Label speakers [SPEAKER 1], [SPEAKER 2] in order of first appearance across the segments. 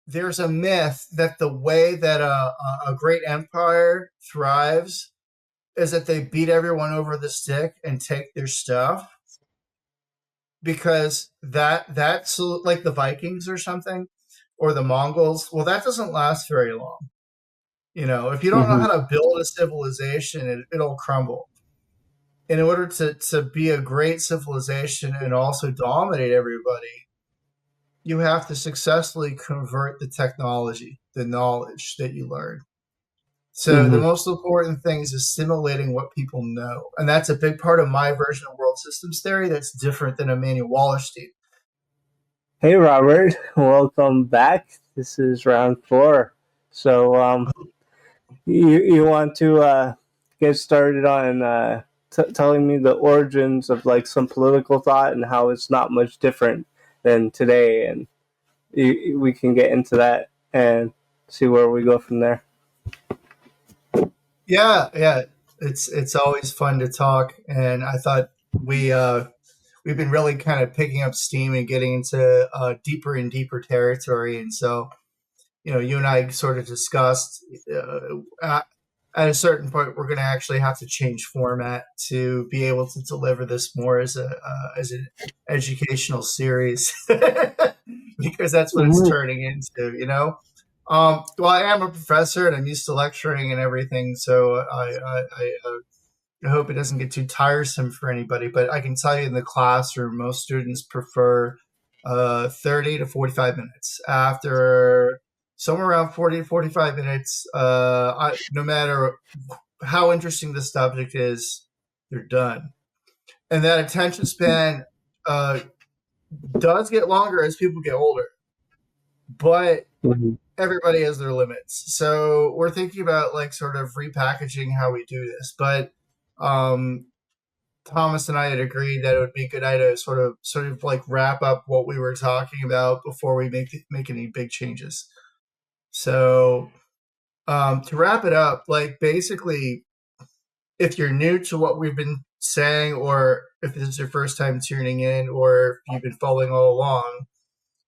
[SPEAKER 1] there's a myth that the way that a great empire thrives is that they beat everyone over the stick and take their stuff, because that's like the Vikings or something, or the Mongols. Well, that doesn't last very long. If you don't know
[SPEAKER 2] Hmm.
[SPEAKER 1] how to build a civilization, it'll crumble. In order to be a great civilization and also dominate everybody, you have to successfully convert the technology, the knowledge that you learn. So the
[SPEAKER 2] Hmm.
[SPEAKER 1] most important thing is assimilating what people know. And that's a big part of my version of world systems theory that's different than Emmanuel Wallerstein.
[SPEAKER 2] Hey, Robert, welcome back. This is round four. So, you want to get started on telling me the origins of like some political thought and how it's not much different than today, and we can get into that and see where we go from there.
[SPEAKER 1] Yeah, yeah. It's always fun to talk, and I thought we've been really kind of picking up steam and getting into deeper and deeper territory. And so, you and I sort of discussed at a certain point we're going to actually have to change format to be able to deliver this more as an educational series, because that's what it's
[SPEAKER 2] Mhm.
[SPEAKER 1] turning into. Well, I am a professor and I'm used to lecturing and everything, so I hope it doesn't get too tiresome for anybody. But I can tell you, in the classroom, most students prefer 30 to 45 minutes. After somewhere around 40 to 45 minutes, no matter how interesting the subject is, they're done. And that attention span uh, does get longer as people get older, but
[SPEAKER 2] Mhm.
[SPEAKER 1] everybody has their limits. So we're thinking about like sort of repackaging how we do this. But um, Thomas and I had agreed that it would be a good idea to sort of like wrap up what we were talking about before we make any big changes. So to wrap it up, like basically, if you're new to what we've been saying, or if this is your first time tuning in, or if you've been following all along,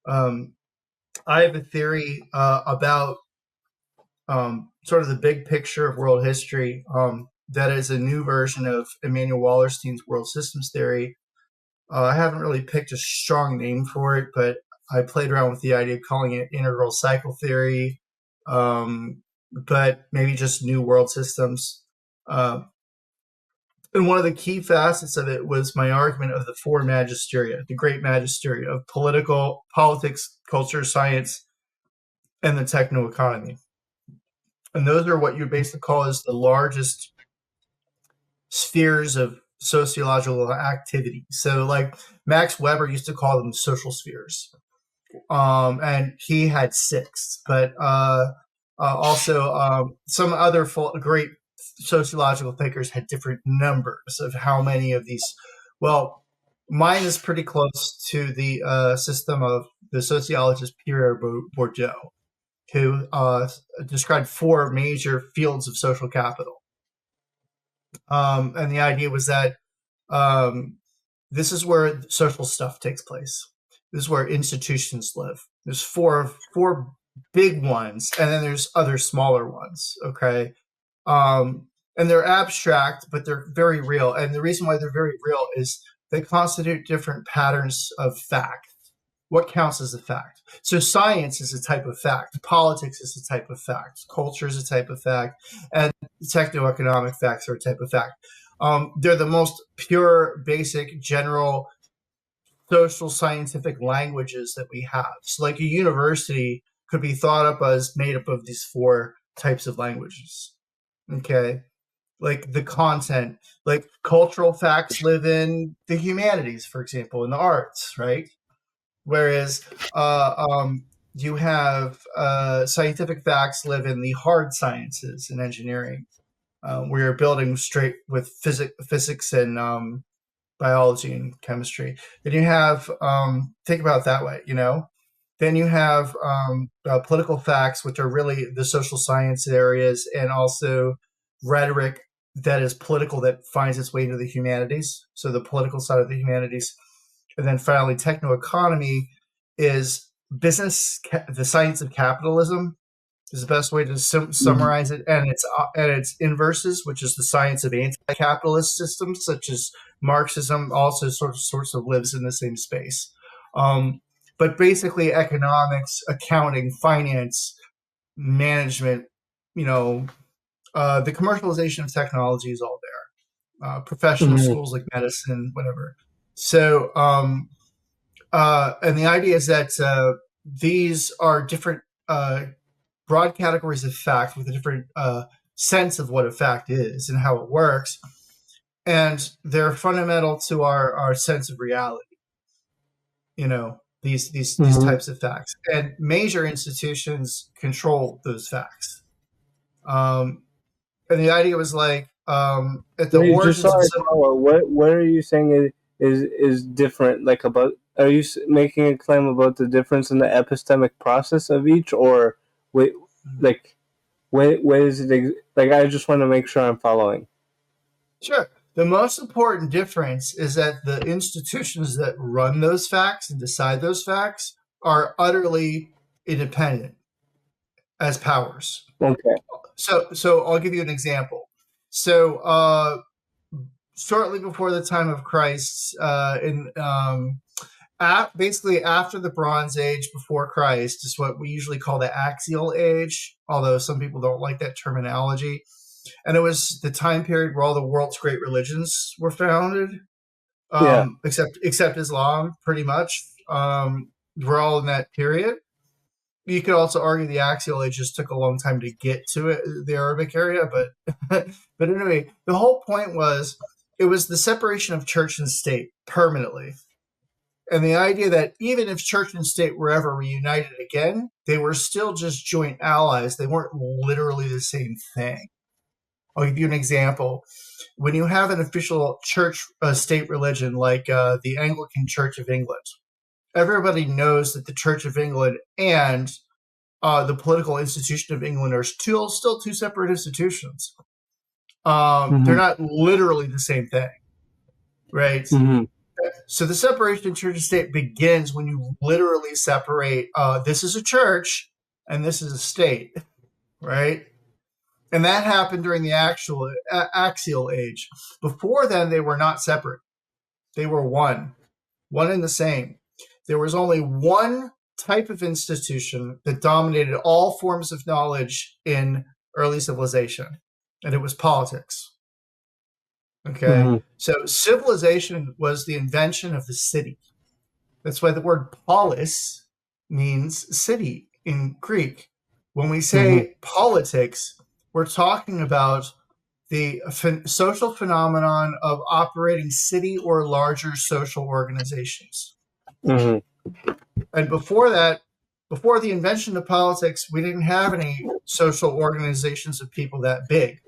[SPEAKER 1] um, I have a theory about sort of the big picture of world history. That is a new version of Emmanuel Wallerstein's world systems theory. I haven't really picked a strong name for it, but I played around with the idea of calling it integral cycle theory, but maybe just new world systems. Uh, and one of the key facets of it was my argument of the four magisteria, the great magisteria of politics, culture, science, and the techno economy. And those are what you basically call as the largest spheres of sociological activity. So, like Max Weber used to call them social spheres, and he had six. But also, some other great sociological thinkers had different numbers of how many of these. Well, mine is pretty close to the system of the sociologist Pierre Bourdieu, who described four major fields of social capital. And the idea was that um, this is where social stuff takes place. This is where institutions live. There's four big ones, and then there's other smaller ones. Okay, and they're abstract, but they're very real. And the reason why they're very real is they constitute different patterns of fact. What counts as a fact? So science is a type of fact. Politics is a type of fact. Culture is a type of fact, and techno-economic facts are a type of fact. They're the most pure, basic, general social scientific languages that we have. So, like a university could be thought up as made up of these four types of languages. Okay, like the content, like cultural facts live in the humanities, for example, in the arts, right? Whereas you have scientific facts live in the hard sciences and engineering, where you're building straight with physics and biology and chemistry. Then you have think about it that way, Then you have political facts, which are really the social science areas, and also rhetoric that is political that finds its way into the humanities. So the political side of the humanities. And then finally, techno economy is the science of capitalism is the best way to summarize it, and its inverses, which is the science of anti-capitalist systems, such as Marxism, also sorts of lives in the same space. But basically, economics, accounting, finance, management, the commercialization of technology is all there. Professional schools like medicine, whatever. So, and the idea is that these are different broad categories of fact with a different sense of what a fact is and how it works, and they're fundamental to our sense of reality. These types of facts, and major institutions control those facts. And the idea was like at the origins of
[SPEAKER 2] what are you saying is different? Like, about, are you making a claim about the difference in the epistemic process of each, or wait, like, what is it? Like, I just want to make sure I'm following.
[SPEAKER 1] Sure. The most important difference is that the institutions that run those facts and decide those facts are utterly independent as powers.
[SPEAKER 2] Okay.
[SPEAKER 1] So I'll give you an example. So shortly before the time of Christ, basically after the Bronze Age, before Christ, is what we usually call the Axial Age, although some people don't like that terminology. And it was the time period where all the world's great religions were founded, except Islam, pretty much. We're all in that period. You could also argue the Axial Age just took a long time to get to it, the Arabic area, but but anyway, the whole point was it was the separation of church and state permanently. And the idea that even if church and state were ever reunited again, they were still just joint allies. They weren't literally the same thing. I'll give you an example. When you have an official church-state religion like the Anglican Church of England, everybody knows that the Church of England and the political institution of England are still two separate institutions. They're not literally the same thing, right? So the separation of church and state begins when you literally separate this is a church and this is a state, right? And that happened during the Axial Age. Before then, they were not separate. They were one and the same. There was only one type of institution that dominated all forms of knowledge in early civilization, and it was politics. Okay? So civilization was the invention of the city. That's why the word polis means city in Greek. When we say politics, we're talking about the social phenomenon of operating city or larger social organizations. And before that, before the invention of politics, we didn't have any social organizations of people that big.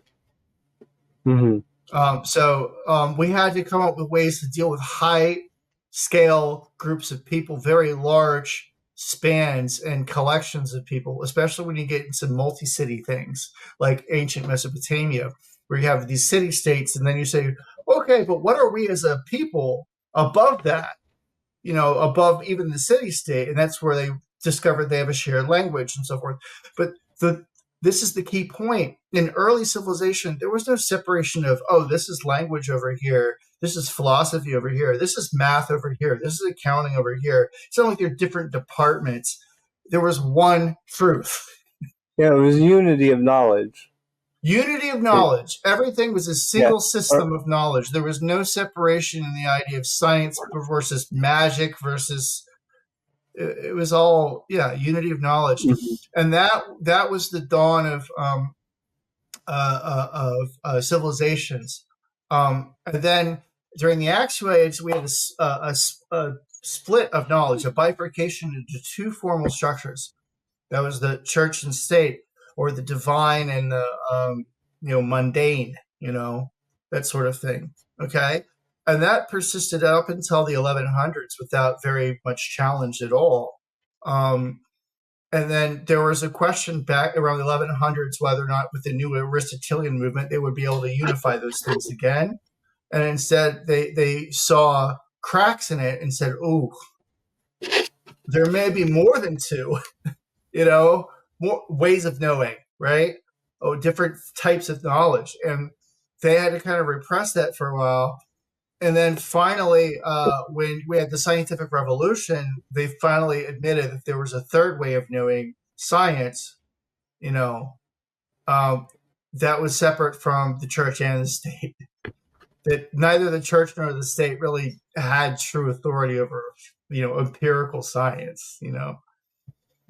[SPEAKER 1] So we had to come up with ways to deal with high-scale groups of people, very large spans and collections of people, especially when you get into multi-city things like ancient Mesopotamia, where you have these city-states, and then you say, okay, but what are we as a people above that, above even the city-state? And that's where they discovered they have a shared language and so forth. But this is the key point. In early civilization, there was no separation of, this is language over here, this is philosophy over here, this is math over here, this is accounting over here. It's not like they're different departments. There was one truth.
[SPEAKER 2] Yeah, it was unity of knowledge.
[SPEAKER 1] Unity of knowledge. Everything was a single system of knowledge. There was no separation in the idea of science versus magic versus... It was all, unity of knowledge. And that was the dawn of civilizations. And then during the Axial Age, we had a split of knowledge, a bifurcation into two formal structures. That was the church and state, or the divine and the mundane, that sort of thing. Okay. And that persisted up until the 1100s without very much challenge at all. And then there was a question back around the 1100s whether or not with the new Aristotelian movement they would be able to unify those things again. And instead they saw cracks in it and said, there may be more than two, you know, more ways of knowing, right? Oh, different types of knowledge. And they had to kind of repress that for a while. And then finally, when we had the scientific revolution, they finally admitted that there was a third way of knowing science, you know, um, that was separate from the church and the state. That neither the church nor the state really had true authority over, empirical science,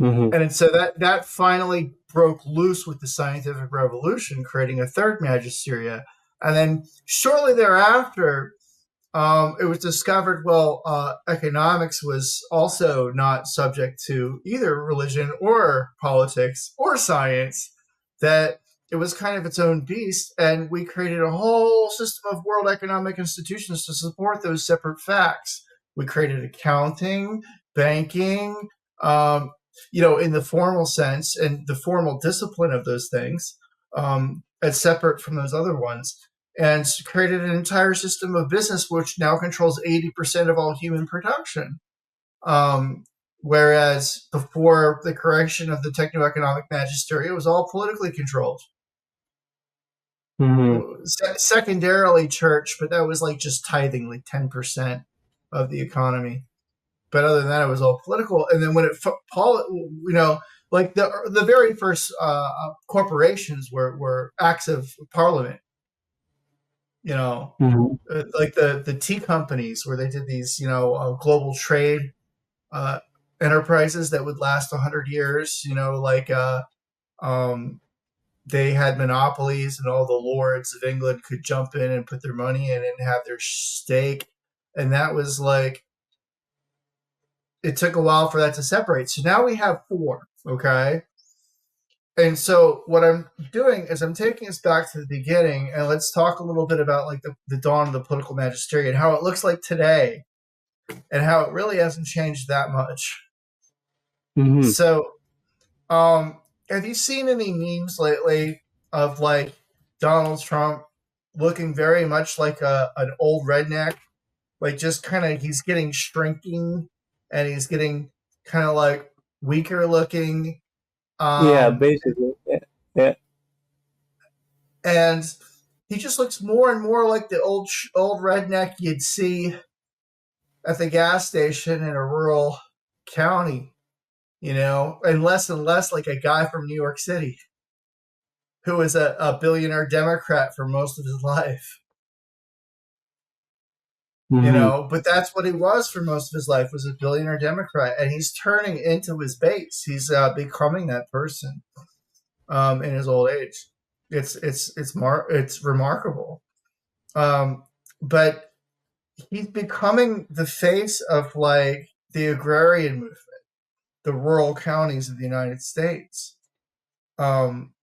[SPEAKER 2] Mm-hmm.
[SPEAKER 1] And so that finally broke loose with the scientific revolution, creating a third magisteria. And then shortly thereafter, it was discovered, economics was also not subject to either religion or politics or science, that it was kind of its own beast. And we created a whole system of world economic institutions to support those separate facts. We created accounting, banking, in the formal sense and the formal discipline of those things, as separate from those other ones, and created an entire system of business which now controls 80% of all human production. Whereas before the correction of the techno-economic magisteria, it was all politically controlled.
[SPEAKER 2] Mm-hmm.
[SPEAKER 1] Secondarily church, but that was like just tithing, like 10% of the economy. But other than that, it was all political. And then when like the very first corporations were acts of parliament.
[SPEAKER 2] Mm-hmm.
[SPEAKER 1] Like the tea companies where they did these, global trade enterprises that would last 100 years. They had monopolies, and all the lords of England could jump in and put their money in and have their stake. And that was like, it took a while for that to separate. So now we have four, okay? And so what I'm doing is I'm taking us back to the beginning, and let's talk a little bit about like the dawn of the political magistery and how it looks like today, and how it really hasn't changed that much.
[SPEAKER 2] Mm-hmm.
[SPEAKER 1] So, have you seen any memes lately of like Donald Trump looking very much like an old redneck? Like just kind of, he's getting shrinking, and he's getting kind of like weaker looking.
[SPEAKER 2] Yeah,
[SPEAKER 1] Um,
[SPEAKER 2] basically. Yeah. Yeah.
[SPEAKER 1] and he just looks more and more like the old redneck you'd see at the gas station in a rural county, and less like a guy from New York City who was a billionaire Democrat for most of his life.
[SPEAKER 2] Mm-hmm.
[SPEAKER 1] But that's what he was for most of his life, was a billionaire Democrat, and he's turning into his base. He's becoming that person in his old age. It's remarkable. But he's becoming the face of like the agrarian movement, the rural counties of the United States,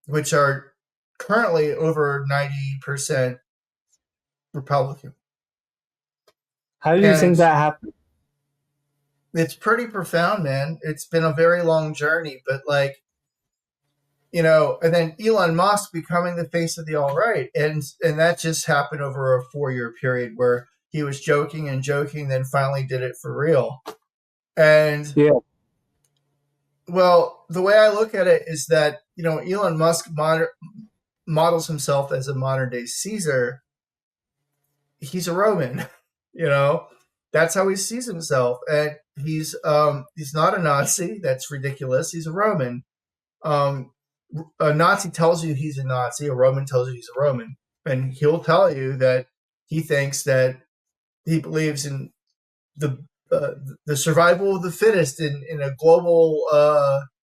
[SPEAKER 1] which are currently over 90% Republican.
[SPEAKER 2] How do you think
[SPEAKER 1] And
[SPEAKER 2] that happened?
[SPEAKER 1] it's pretty profound, man. It's been a very long journey, but like, and then Elon Musk becoming the face of the alt right, and that just happened over a 4-year period where he was joking and joking, then finally did it for real. And
[SPEAKER 2] Yeah.
[SPEAKER 1] well, the way I look at it is that Elon Musk models himself as a modern day Caesar. He's a Roman, you know. That's how he sees himself, and he's not a Nazi. That's ridiculous. He's a Roman. Um, a Nazi tells you he's a Nazi. A Roman tells you he's a Roman, and he'll tell you that he thinks that he believes in the the survival of the fittest in a global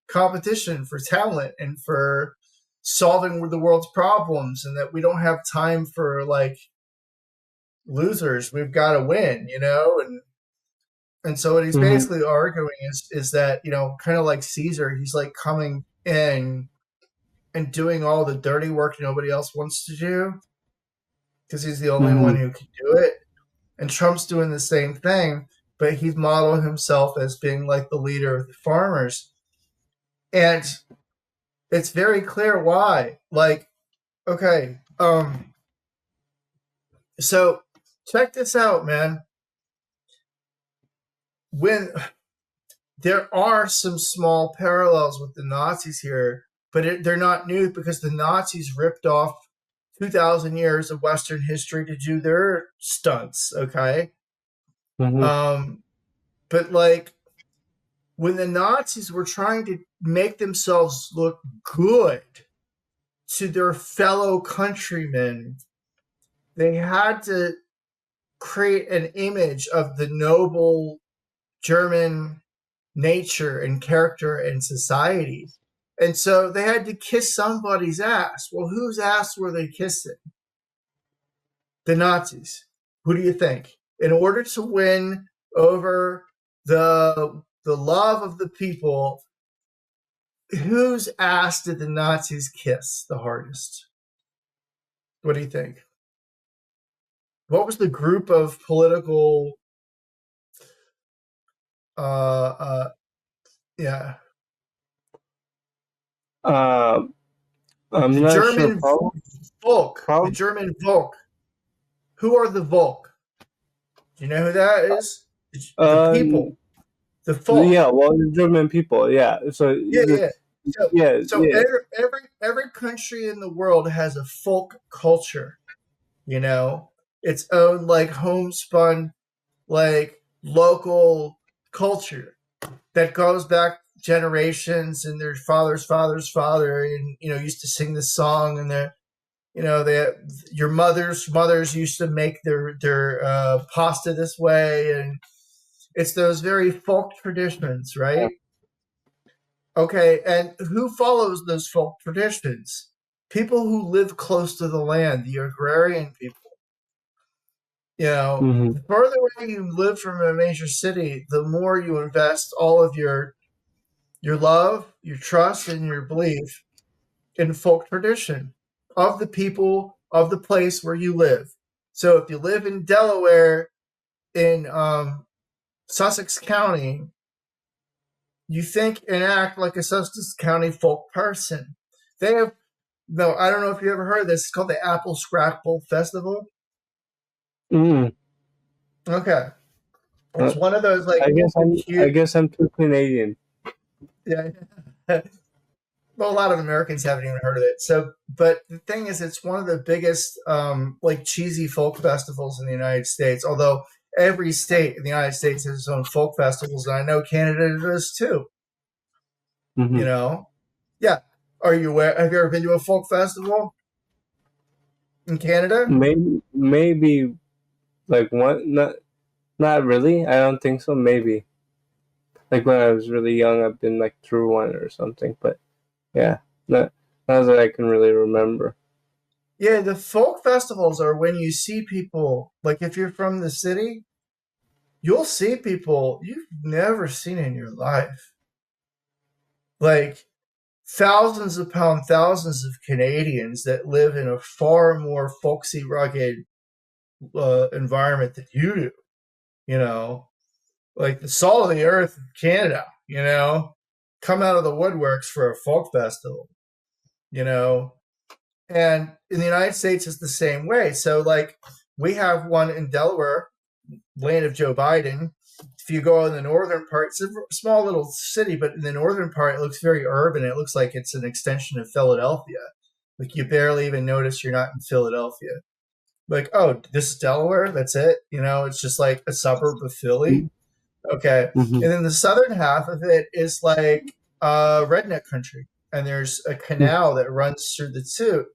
[SPEAKER 1] competition for talent and for solving the world's problems, and that we don't have time for like losers. We've got to win, and so what he's
[SPEAKER 2] Mm-hmm.
[SPEAKER 1] basically arguing is that kind of like Caesar, he's like coming in and doing all the dirty work nobody else wants to do because he's the only
[SPEAKER 2] Mm-hmm.
[SPEAKER 1] one who can do it. And Trump's doing the same thing, but he's modeled himself as being like the leader of the farmers. And it's very clear why. Like, okay, so check this out, man. When there are some small parallels with the Nazis here, but they're not new because the Nazis ripped off 2,000 years of Western history to do their stunts. Okay,
[SPEAKER 2] Mm-hmm.
[SPEAKER 1] um, but like when the Nazis were trying to make themselves look good to their fellow countrymen, they had to create an image of the noble German nature and character and society. And so they had to kiss somebody's ass. Well, whose ass were they kissing? The Nazis. Who do you think? In order to win over the love of the people, whose ass did the Nazis kiss the hardest? What do you think? What was the group of political uh yeah,
[SPEAKER 2] Um, I'm
[SPEAKER 1] the
[SPEAKER 2] not sure.
[SPEAKER 1] German Volk, the
[SPEAKER 2] Prob-
[SPEAKER 1] German Volk. Who are the Volk? Do you know who that is? The
[SPEAKER 2] uh,
[SPEAKER 1] people, the folk.
[SPEAKER 2] yeah, well, the German people, yeah. So,
[SPEAKER 1] Yeah, yeah. So,
[SPEAKER 2] yeah,
[SPEAKER 1] so
[SPEAKER 2] yeah.
[SPEAKER 1] every country in the world has a folk culture. You know, its own like homespun, like local culture that goes back generations, and their father's father's father, and used to sing this song, and they your mother's mothers used to make their pasta this way, and it's those very folk traditions, right? Okay, and who follows those folk traditions? People who live close to the land, the agrarian people.
[SPEAKER 2] Mm-hmm.
[SPEAKER 1] The further away you live from a major city, the more you invest all of your love, your trust, and your belief in folk tradition of the people of the place where you live. So if you live in Delaware, in Sussex County, you think and act like a Sussex County folk person. They have no, I don't know if you ever heard of this. It's called the Apple Scrapple Festival.
[SPEAKER 2] Mm.
[SPEAKER 1] Okay,
[SPEAKER 2] Uh,
[SPEAKER 1] it's one of those like
[SPEAKER 2] I
[SPEAKER 1] huge.
[SPEAKER 2] guess I'm too Canadian.
[SPEAKER 1] Yeah, well, a lot of Americans haven't even heard of it. So, but the thing is, it's one of the biggest, like cheesy folk festivals in the United States. Although every state in the United States has its own folk festivals, and I know Canada does too.
[SPEAKER 2] Mm-hmm.
[SPEAKER 1] You know, yeah. Are you aware? Have you ever been to a folk festival in Canada?
[SPEAKER 2] Maybe like one, not really. I don't think so. Maybe like when I was really young, I've been like through one or something. But yeah, not that I can really remember.
[SPEAKER 1] Yeah, the folk festivals are when you see people. Like if you're from the city, you'll see people you've never seen in your life. Like thousands of Canadians that live in a far more folksy, rugged environment than you do. You know, like the salt of the earth of Canada. Come out of the woodworks for a folk festival. You know, and in the United States, it's the same way. So, like, we have one in Delaware, land of Joe Biden. If you go in the northern part, it's a small little city, but in the northern part, it looks very urban. It looks like it's an extension of Philadelphia. Like you barely even notice you're not in Philadelphia. Like, oh, this is Delaware. That's it. It's just like a suburb of Philly. Okay,
[SPEAKER 2] Mm-hmm.
[SPEAKER 1] and then the southern half of it is like redneck country, and there's a canal that runs through the two.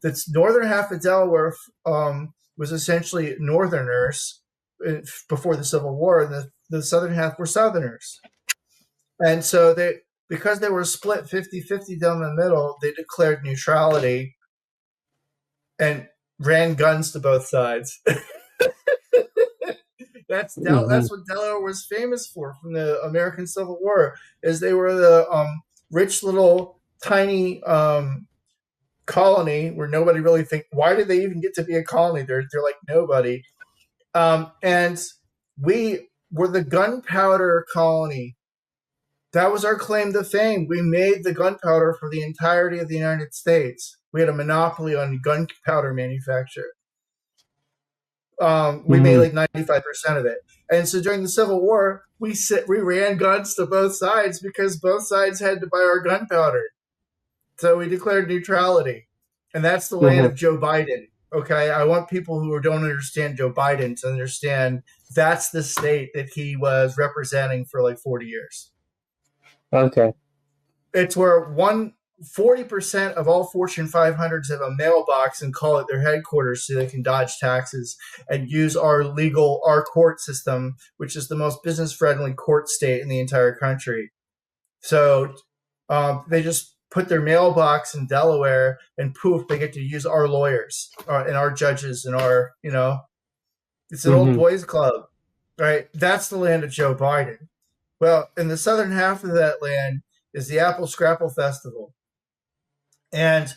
[SPEAKER 1] The northern half of Delaware was essentially Northerners before the Civil War, and the southern half were Southerners. And so because they were split 50-50 down the middle, they declared neutrality and ran guns to both sides.
[SPEAKER 2] Mm-hmm.
[SPEAKER 1] That's what Delaware was famous for from the American Civil War, is they were the rich little tiny colony where nobody really think, why did they even get to be a colony? They're like nobody. And we were the gunpowder colony. That was our claim to fame. We made the gunpowder for the entirety of the United States. We had a monopoly on gunpowder manufacture. We made
[SPEAKER 2] Mm-hmm.
[SPEAKER 1] like 95% of it. And so during the Civil War, we ran guns to both sides because both sides had to buy our gunpowder. So we declared neutrality. And that's the land
[SPEAKER 2] Hmm.
[SPEAKER 1] of Joe Biden. Okay. I want people who don't understand Joe Biden to understand that's the state that he was representing for like 40 years.
[SPEAKER 2] Okay.
[SPEAKER 1] It's where 40% of all Fortune 500s have a mailbox and call it their headquarters so they can dodge taxes and use our court system, which is the most business friendly court state in the entire country. So they just put their mailbox in Delaware and poof, they get to use our lawyers and our judges and it's an old
[SPEAKER 2] Hmm.
[SPEAKER 1] boys club, right? That's the land of Joe Biden. Well, in the southern half of that land is the Apple Scrapple Festival. And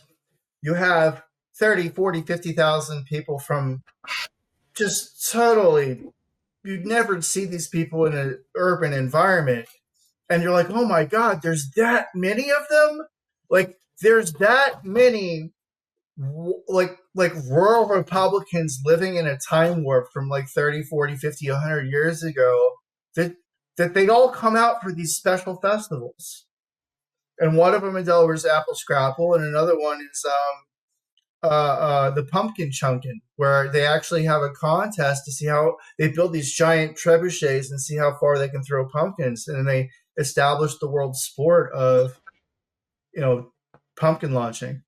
[SPEAKER 1] you have 30, 40, 50,000 people from just totally, you'd never see these people in an urban environment. And you're like, oh my God, there's that many of them? Like, there's that many like rural Republicans living in a time warp from like 30, 40, 50, 100 years ago that they all come out for these special festivals. And one of them in Delaware is Apple Scrapple, and another one is the pumpkin chunkin, where they actually have a contest to see how they build these giant trebuchets and see how far they can throw pumpkins, and then they establish the world sport of pumpkin launching.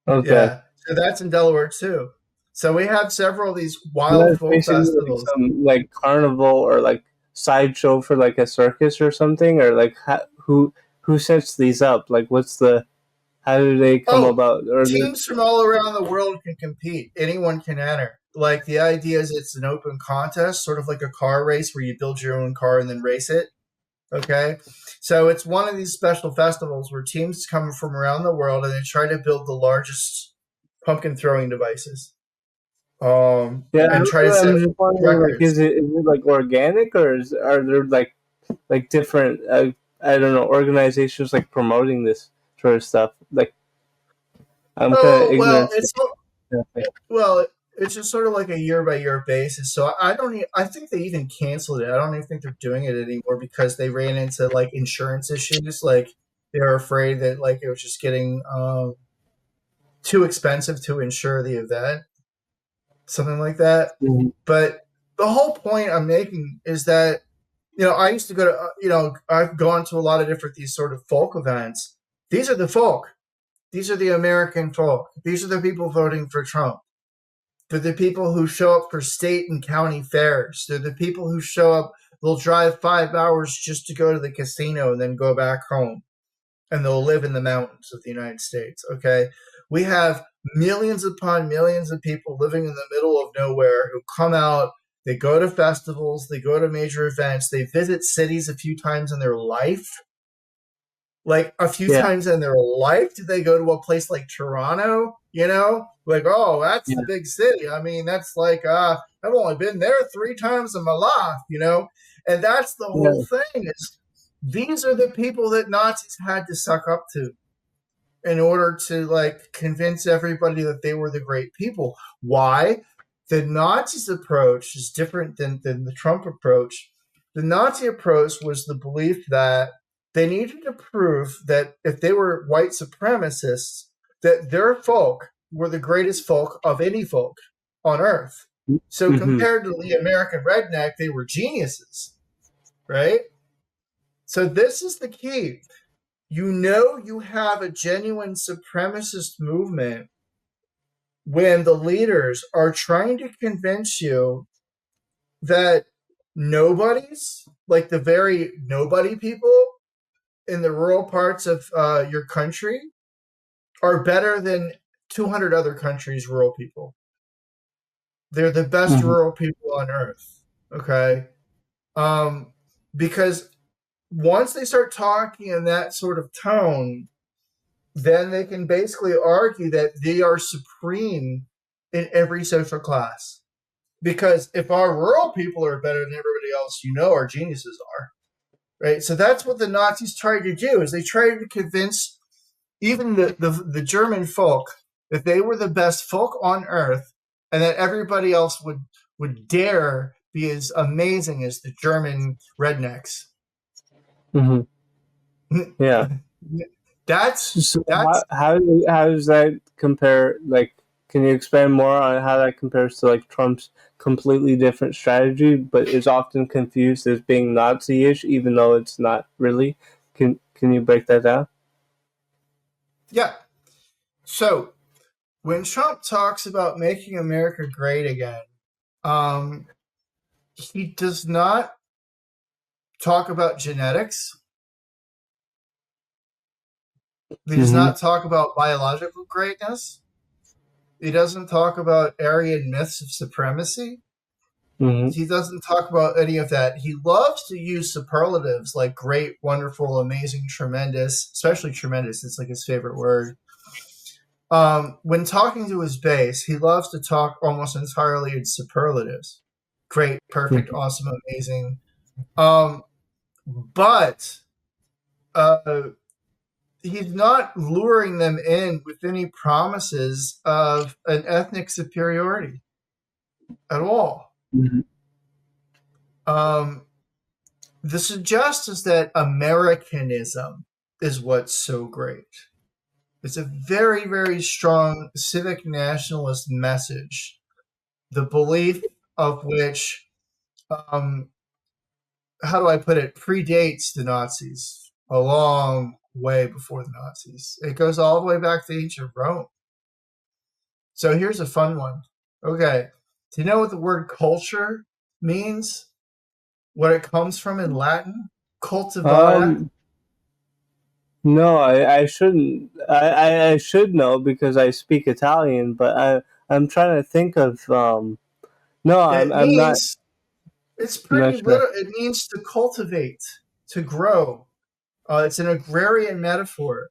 [SPEAKER 2] Okay.
[SPEAKER 1] Yeah, so that's in Delaware too. So we have several of these
[SPEAKER 2] So
[SPEAKER 1] wild
[SPEAKER 2] that's
[SPEAKER 1] folk
[SPEAKER 2] basically like
[SPEAKER 1] festivals.
[SPEAKER 2] some like carnival or like sideshow for like a circus or something, or like who sets these up? Like, what's the how do they come
[SPEAKER 1] Oh,
[SPEAKER 2] about? Or
[SPEAKER 1] teams from all around the world can compete. Anyone can enter. Like the idea is it's an open contest, sort of like a car race where you build your own car and then race it. Okay. So it's one of these special festivals where teams come from around the world and they try to build the largest pumpkin throwing devices.
[SPEAKER 2] yeah,
[SPEAKER 1] And try to
[SPEAKER 2] I'm
[SPEAKER 1] set
[SPEAKER 2] just wondering, like,
[SPEAKER 1] records.
[SPEAKER 2] is it like organic, or are there like different I don't know, organizations like promoting this sort of stuff? Like, I'm kind of
[SPEAKER 1] Oh well,
[SPEAKER 2] ignorant.
[SPEAKER 1] well, it's just sort of like a year by year basis. So I don't. I think they even canceled it. I don't even think they're doing it anymore because they ran into like insurance issues. Like they were afraid that like it was just getting too expensive to insure the event, something like that.
[SPEAKER 2] Mhm.
[SPEAKER 1] But the whole point I'm making is that I used to go to I've gone to a lot of different these sort of folk events. These are the folk. These are the American folk. These are the people voting for Trump. They're the people who show up for state and county fairs. They're the people who show up. They'll drive 5 hours just to go to the casino and then go back home. And they'll live in the mountains of the United States. Okay. We have millions upon millions of people living in the middle of nowhere who come out. They go to festivals. They go to major events. They visit cities a few times in their life. Like a few
[SPEAKER 2] Yeah,
[SPEAKER 1] times in their life did they go to a place like Toronto, like, oh, that's
[SPEAKER 2] yeah,
[SPEAKER 1] the big city. I mean, that's like I've only been there 3 times in my life. And that's the whole
[SPEAKER 2] yeah.
[SPEAKER 1] thing is these are the people that Nazis had to suck up to in order to like convince everybody that they were the great people. Why? The Nazis approach is different than the Trump approach. The Nazi approach was the belief that they needed to prove that if they were white supremacists, that their folk were the greatest folk of any folk on earth. So
[SPEAKER 2] Hmm.
[SPEAKER 1] compared to the American redneck, they were geniuses, right? So this is the key. You have a genuine supremacist movement when the leaders are trying to convince you that nobodies, like the very nobody people in the rural parts of your country, are better than 200 other countries' rural people. They're the best
[SPEAKER 2] Hmm.
[SPEAKER 1] rural people on earth. Okay. Um, because once they start talking in that sort of tone, then they can basically argue that they are supreme in every social class. Because if our rural people are better than everybody else, our geniuses are. Right. So that's what the Nazis tried to do is they tried to convince even the German folk that they were the best folk on earth and that everybody else would dare be as amazing as the German rednecks.
[SPEAKER 2] Hmm. Yeah.
[SPEAKER 1] that's
[SPEAKER 2] So
[SPEAKER 1] that's
[SPEAKER 2] how does that compare? Like, can you expand more on how that compares to like Trump's completely different strategy, but is often confused as being Nazi-ish, even though it's not really? Can you break that down?
[SPEAKER 1] yeah. So when Trump talks about making America great again, um, he does not talk about genetics. He does
[SPEAKER 2] Mm-hmm.
[SPEAKER 1] not talk about biological greatness. He doesn't talk about Aryan myths of supremacy.
[SPEAKER 2] Mm-hmm.
[SPEAKER 1] He doesn't talk about any of that. He loves to use superlatives like great, wonderful, amazing, tremendous, especially tremendous. It's like his favorite word. When talking to his base, he loves to talk almost entirely in superlatives. Great, perfect,
[SPEAKER 2] Mm-hmm.
[SPEAKER 1] awesome, amazing. Um, but uh, he's not luring them in with any promises of an ethnic superiority at all.
[SPEAKER 2] Mm-hmm.
[SPEAKER 1] Um, the suggestion is that Americanism is what's so great. It's a very, very strong civic nationalist message, the belief of which, um, how do I put it, predates the Nazis a long way before the Nazis. It goes all the way back to ancient Rome. So here's a fun one. Okay. Do you know what the word culture means? What it comes from in Latin? Cultivare.
[SPEAKER 2] Um, no, I shouldn't. I should know because I speak Italian, but I'm trying to think of. No,
[SPEAKER 1] It
[SPEAKER 2] I'm not.
[SPEAKER 1] means, it's
[SPEAKER 2] I'm not
[SPEAKER 1] pretty
[SPEAKER 2] sure.
[SPEAKER 1] little. It means to cultivate, to grow. It's an agrarian metaphor.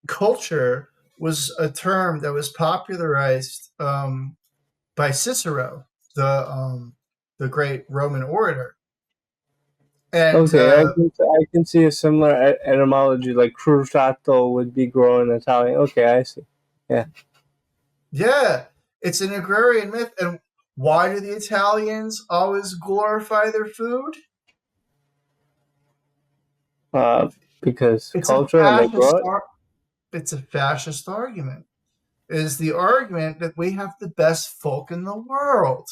[SPEAKER 1] Culture was a term that was popularized by Cicero, the great Roman orator. And
[SPEAKER 2] Okay, I can see a similar etymology, like cruciato would be grown in Italian. Okay, I see. Yeah.
[SPEAKER 1] yeah, it's an agrarian myth. And why do the Italians always glorify their food?
[SPEAKER 2] Uh, because
[SPEAKER 1] It's a
[SPEAKER 2] culture and they
[SPEAKER 1] fascist.
[SPEAKER 2] grow it.
[SPEAKER 1] It's a fascist argument. It is the argument that we have the best folk in the world.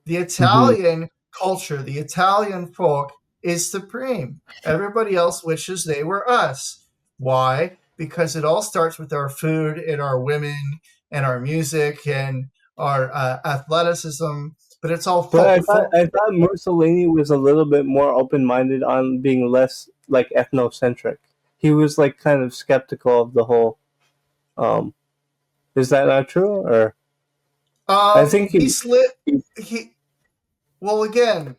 [SPEAKER 1] The
[SPEAKER 2] Mm-hmm.
[SPEAKER 1] Italian culture, the Italian folk is supreme. Everybody else wishes they were us. Why? Because it all starts with our food and our women and our music and our athleticism, but it's all
[SPEAKER 2] But
[SPEAKER 1] folk. Folk.
[SPEAKER 2] I thought Mussolini was a little bit more open minded on being less like ethnocentric. He was like kind of skeptical of the whole. Um, is that not true? Or I think
[SPEAKER 1] He slid.
[SPEAKER 2] he
[SPEAKER 1] He well again.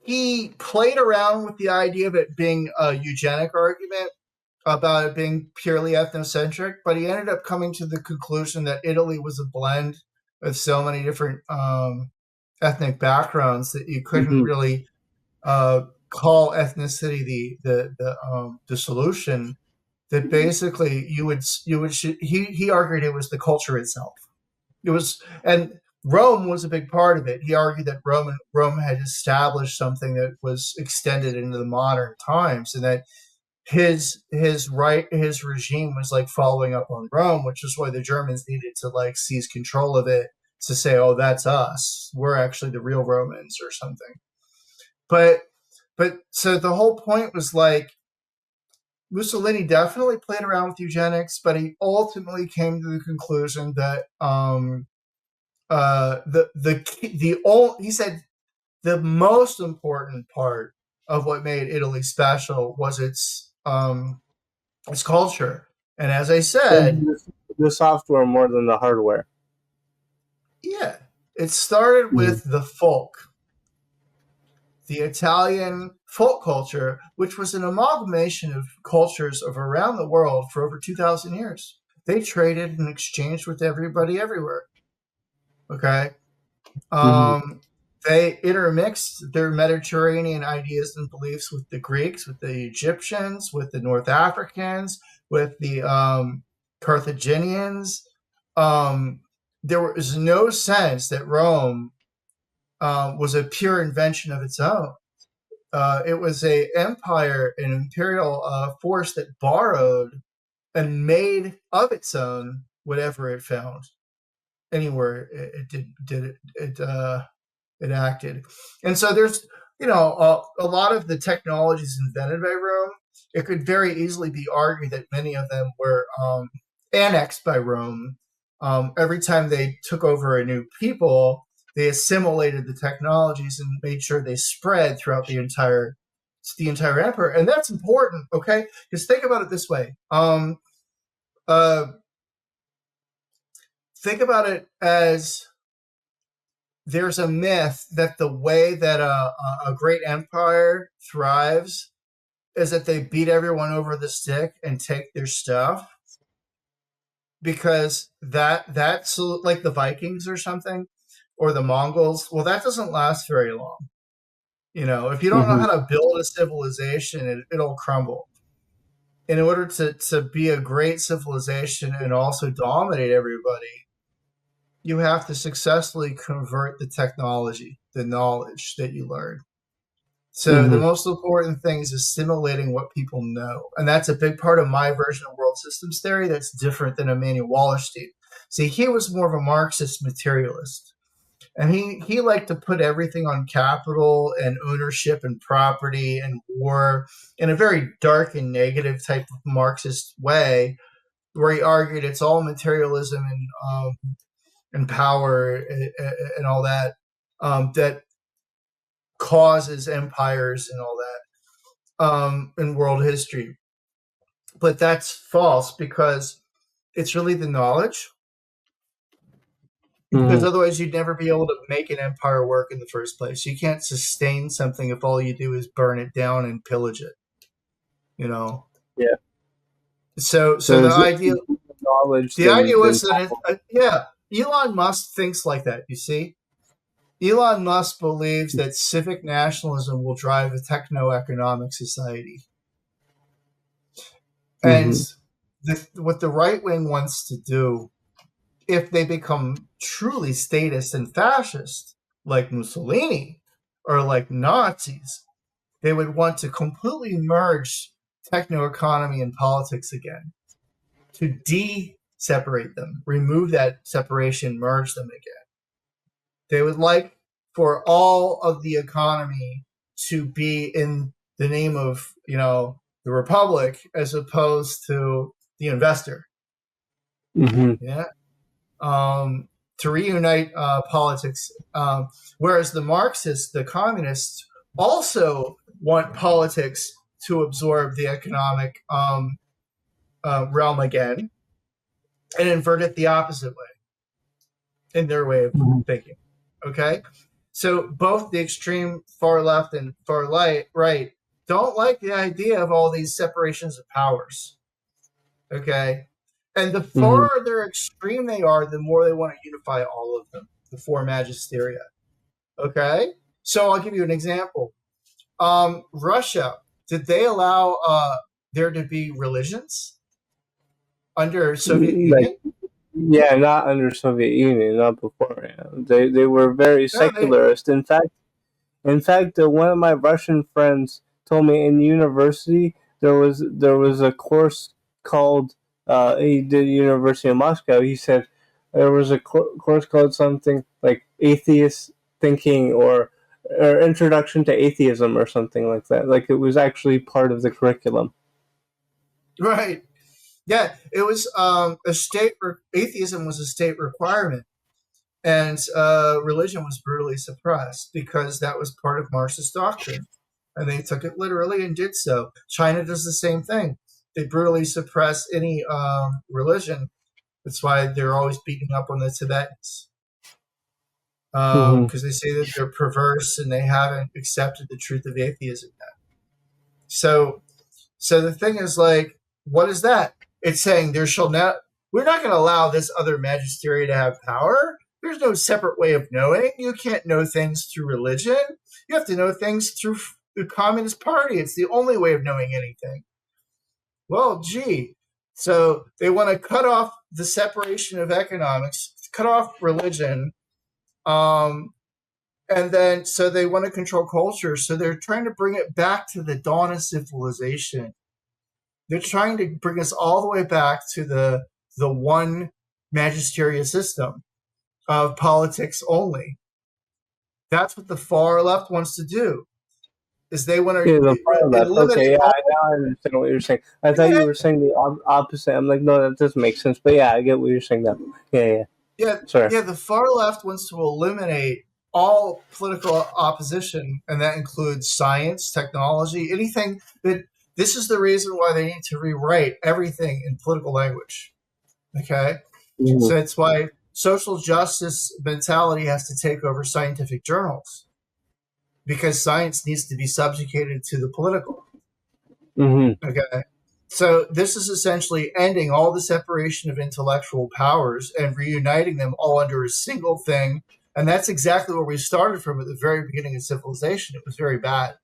[SPEAKER 1] He played around with the idea of it being a eugenic argument about it being purely ethnocentric, but he ended up coming to the conclusion that Italy was a blend of so many different ethnic backgrounds that you couldn't
[SPEAKER 2] mhm.
[SPEAKER 1] really call ethnicity the solution. That basically he argued it was the culture itself. It was, and Rome was a big part of it. He argued that Rome had established something that was extended into the modern times, and that his regime was like following up on Rome, which is why the Germans needed to like seize control of it to say, oh, that's us. We're actually the real Romans or something. But so the whole point was like Mussolini definitely played around with eugenics, but he ultimately came to the conclusion that he said the most important part of what made Italy special was its culture. And as I said,
[SPEAKER 2] The software more than the hardware.
[SPEAKER 1] yeah, it started
[SPEAKER 2] Mhm.
[SPEAKER 1] with the folk, the Italian folk culture, which was an amalgamation of cultures of around the world for over 2,000 years. They traded and exchanged with everybody everywhere. Okay.
[SPEAKER 2] Mhm.
[SPEAKER 1] Um, they intermixed their Mediterranean ideas and beliefs with the Greeks, with the Egyptians, with the North Africans, with the Carthaginians. Um, there was no sense that Rome was a pure invention of its own. It was a empire, an imperial force that borrowed and made of its own whatever it found anywhere it acted. And so there's, a lot of the technologies invented by Rome. It could very easily be argued that many of them were annexed by Rome. Every time they took over a new people, they assimilated the technologies and made sure they spread throughout the entire empire. And that's important, okay? Because think about it this way. Uh, think about it as there's a myth that the way that a great empire thrives is that they beat everyone over the stick and take their stuff, because that's like the Vikings or something, or the Mongols. Well, that doesn't last very long. If you don't know
[SPEAKER 2] Mm-hmm.
[SPEAKER 1] how to build a civilization, it'll crumble. In order to be a great civilization and also dominate everybody, you have to successfully convert the technology, the knowledge that you learn. So the
[SPEAKER 2] Mm-hmm.
[SPEAKER 1] most important thing is assimilating what people know. And that's a big part of my version of world systems theory that's different than Immanuel Wallerstein. See, he was more of a Marxist materialist. And he liked to put everything on capital and ownership and property and war in a very dark and negative type of Marxist way, where he argued it's all materialism and power and all that that causes empires and all that in world history. But that's false, because it's really the knowledge. Because
[SPEAKER 2] Mm-hmm.
[SPEAKER 1] otherwise, you'd never be able to make an empire work in the first place. You can't sustain something if all you do is burn it down and pillage it. You know.
[SPEAKER 2] Yeah.
[SPEAKER 1] So
[SPEAKER 2] So
[SPEAKER 1] the
[SPEAKER 2] is it
[SPEAKER 1] idea
[SPEAKER 2] knowledge
[SPEAKER 1] the idea
[SPEAKER 2] than
[SPEAKER 1] was that yeah, Elon Musk thinks like that. You see, Elon Musk believes that civic nationalism will drive a techno-economic society. And
[SPEAKER 2] mm-hmm.
[SPEAKER 1] what the right wing wants to do, if they become truly statist and fascist, like Mussolini or like Nazis, they would want to completely merge techno economy and politics again, to de-separate them, remove that separation, merge them again. They would like for all of the economy to be in the name of, the republic, as opposed to the investor.
[SPEAKER 2] Mm-hmm.
[SPEAKER 1] Yeah. To reunite politics. Whereas the Marxists, the communists, also want politics to absorb the economic realm again, and invert it the opposite way in their way of
[SPEAKER 2] Mm-hmm.
[SPEAKER 1] thinking. Okay? So both the extreme far left and far right don't like the idea of all these separations of powers. Okay? And the
[SPEAKER 2] Mm-hmm.
[SPEAKER 1] farther extreme they are, the more they want to unify all of them, the four magisteria. Okay? So I'll give you an example. Russia, did they allow there to be religions under Soviet
[SPEAKER 2] Like,
[SPEAKER 1] Union?
[SPEAKER 2] yeah, not under Soviet Union, not before. Yeah. They were very
[SPEAKER 1] No, they.
[SPEAKER 2] secularist. In fact, one of my Russian friends told me in university there was a course called he did University of Moscow. He said there was a course called something like atheist thinking or introduction to atheism or something like that. Like it was actually part of the curriculum.
[SPEAKER 1] Right. Yeah, it was atheism was a state requirement, and religion was brutally suppressed because that was part of Marxist doctrine, and they took it literally and did so. China does the same thing. They brutally suppress any religion. That's why they're always beating up on the Tibetans,
[SPEAKER 2] Mm-hmm.
[SPEAKER 1] because they say that they're perverse and they haven't accepted the truth of atheism yet. So, so the thing is, like, what is that? It's saying there shall not. We're not going to allow this other magisteria to have power. There's no separate way of knowing. You can't know things through religion. You have to know things through the Communist Party. It's the only way of knowing anything. Well, gee. So they want to cut off the separation of economics, cut off religion, um, and then so they want to control culture. So they're trying to bring it back to the dawn of civilization. They're trying to bring us all the way back to the one Magisteria system of politics only. That's what the far left wants to do. Is they want
[SPEAKER 2] Yeah,
[SPEAKER 1] to
[SPEAKER 2] the far left.
[SPEAKER 1] eliminate
[SPEAKER 2] Okay, yeah,
[SPEAKER 1] all.
[SPEAKER 2] now I understand what you're saying. I thought you
[SPEAKER 1] Yeah,
[SPEAKER 2] were saying the opposite. I'm like, no, that doesn't make sense. But yeah, I get what you're saying now. Yeah, yeah.
[SPEAKER 1] yeah,
[SPEAKER 2] Sorry.
[SPEAKER 1] yeah. The far left wants to eliminate all political opposition, and that includes science, technology, anything that. This is the reason why they need to rewrite everything in political language. Okay,
[SPEAKER 2] Mm-hmm.
[SPEAKER 1] so it's why social justice mentality has to take over scientific journals because science needs to be subjugated to the political.
[SPEAKER 2] Mm-hmm.
[SPEAKER 1] Okay. So this is essentially ending all the separation of intellectual powers and reuniting them all under a single thing. And that's exactly where we started from at the very beginning of civilization. It was very bad.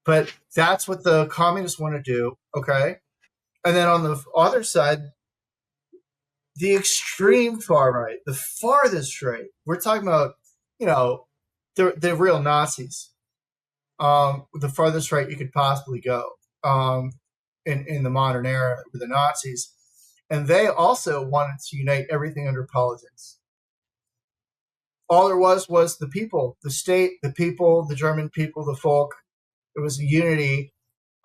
[SPEAKER 1] But that's what the communists want to do. Okay. And then on the other side, the extreme far right, the farthest right, we're talking about, you know, the real Nazis, the farthest right you could possibly go. In the modern era with the Nazis. And they also wanted to unite everything under politics. All there was the people, the state, the people, the German people, the folk. It was a unity.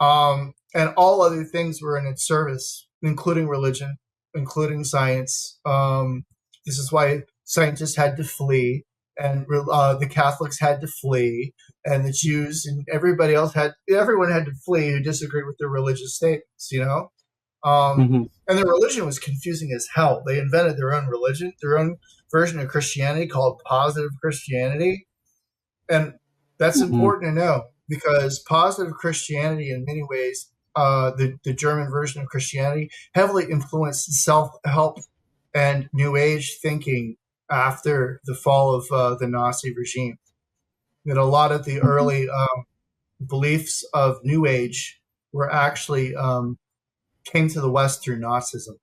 [SPEAKER 1] And all other things were in its service, including religion, including science. This is why scientists had to flee, and the Catholics had to flee, and the Jews and everyone had to flee who disagreed with their religious statements, you know?
[SPEAKER 2] Mm-hmm.
[SPEAKER 1] And their religion was confusing as hell. They invented their own religion, their own version of Christianity called positive Christianity. And that's
[SPEAKER 2] Mm-hmm.
[SPEAKER 1] important to know because positive Christianity, in many ways, the German version of Christianity, heavily influenced self help and New Age thinking after the fall of the Nazi regime. That a lot of the early beliefs of New Age were actually came to the West through Nazism.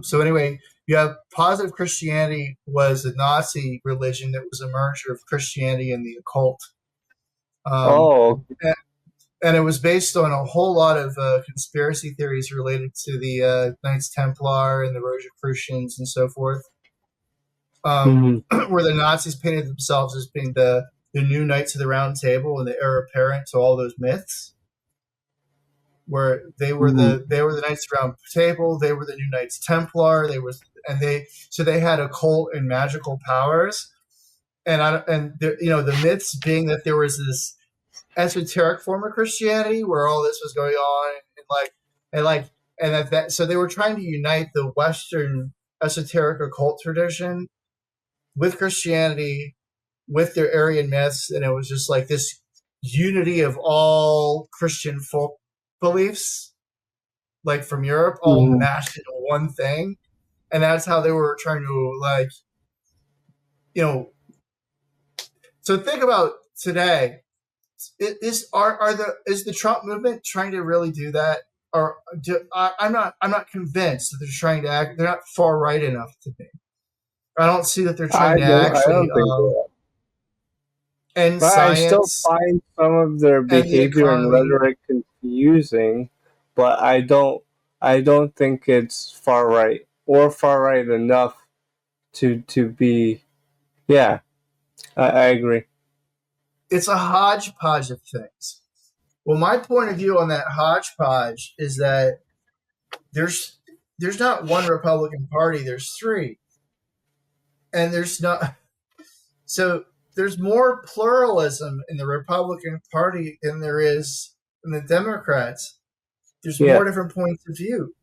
[SPEAKER 1] So anyway, you have positive Christianity was a Nazi religion that was a merger of Christianity and the occult. Um,
[SPEAKER 2] Oh.
[SPEAKER 1] and it was based on a whole lot of conspiracy theories related to the Knights Templar and the Rosicrucians and so forth,
[SPEAKER 2] Mm-hmm.
[SPEAKER 1] where the Nazis painted themselves as being the new Knights of the Round Table and the heir apparent to all those myths. Where they were
[SPEAKER 2] Mm-hmm.
[SPEAKER 1] the Knights Round Table, they were the new Knights Templar, they had occult and magical powers, the myths being that there was this esoteric form of Christianity where all this was going on and so they were trying to unite the Western esoteric occult tradition with Christianity with their Aryan myths, and it was just like this unity of all Christian folk beliefs like from Europe, all
[SPEAKER 2] Mm-hmm.
[SPEAKER 1] mashed into one thing, and that's how they were trying to you know. So think about today. Is the Trump movement trying to really do that? I'm not convinced that they're trying to act. They're not far right enough to me. I don't see that they're trying to
[SPEAKER 2] I
[SPEAKER 1] actually
[SPEAKER 2] don't think they are.
[SPEAKER 1] end
[SPEAKER 2] But I still
[SPEAKER 1] science
[SPEAKER 2] find some of their
[SPEAKER 1] and the
[SPEAKER 2] behavior and
[SPEAKER 1] economy.
[SPEAKER 2] rhetoric confusing, but I don't think it's far right or far right enough to be. Yeah, I agree.
[SPEAKER 1] It's a hodgepodge of things. Well, my point of view on that hodgepodge is that there's there's not one Republican Party. There's three, and there's not so there's more pluralism in the Republican Party than there is in the Democrats. There's
[SPEAKER 2] Yeah,
[SPEAKER 1] more different points of view.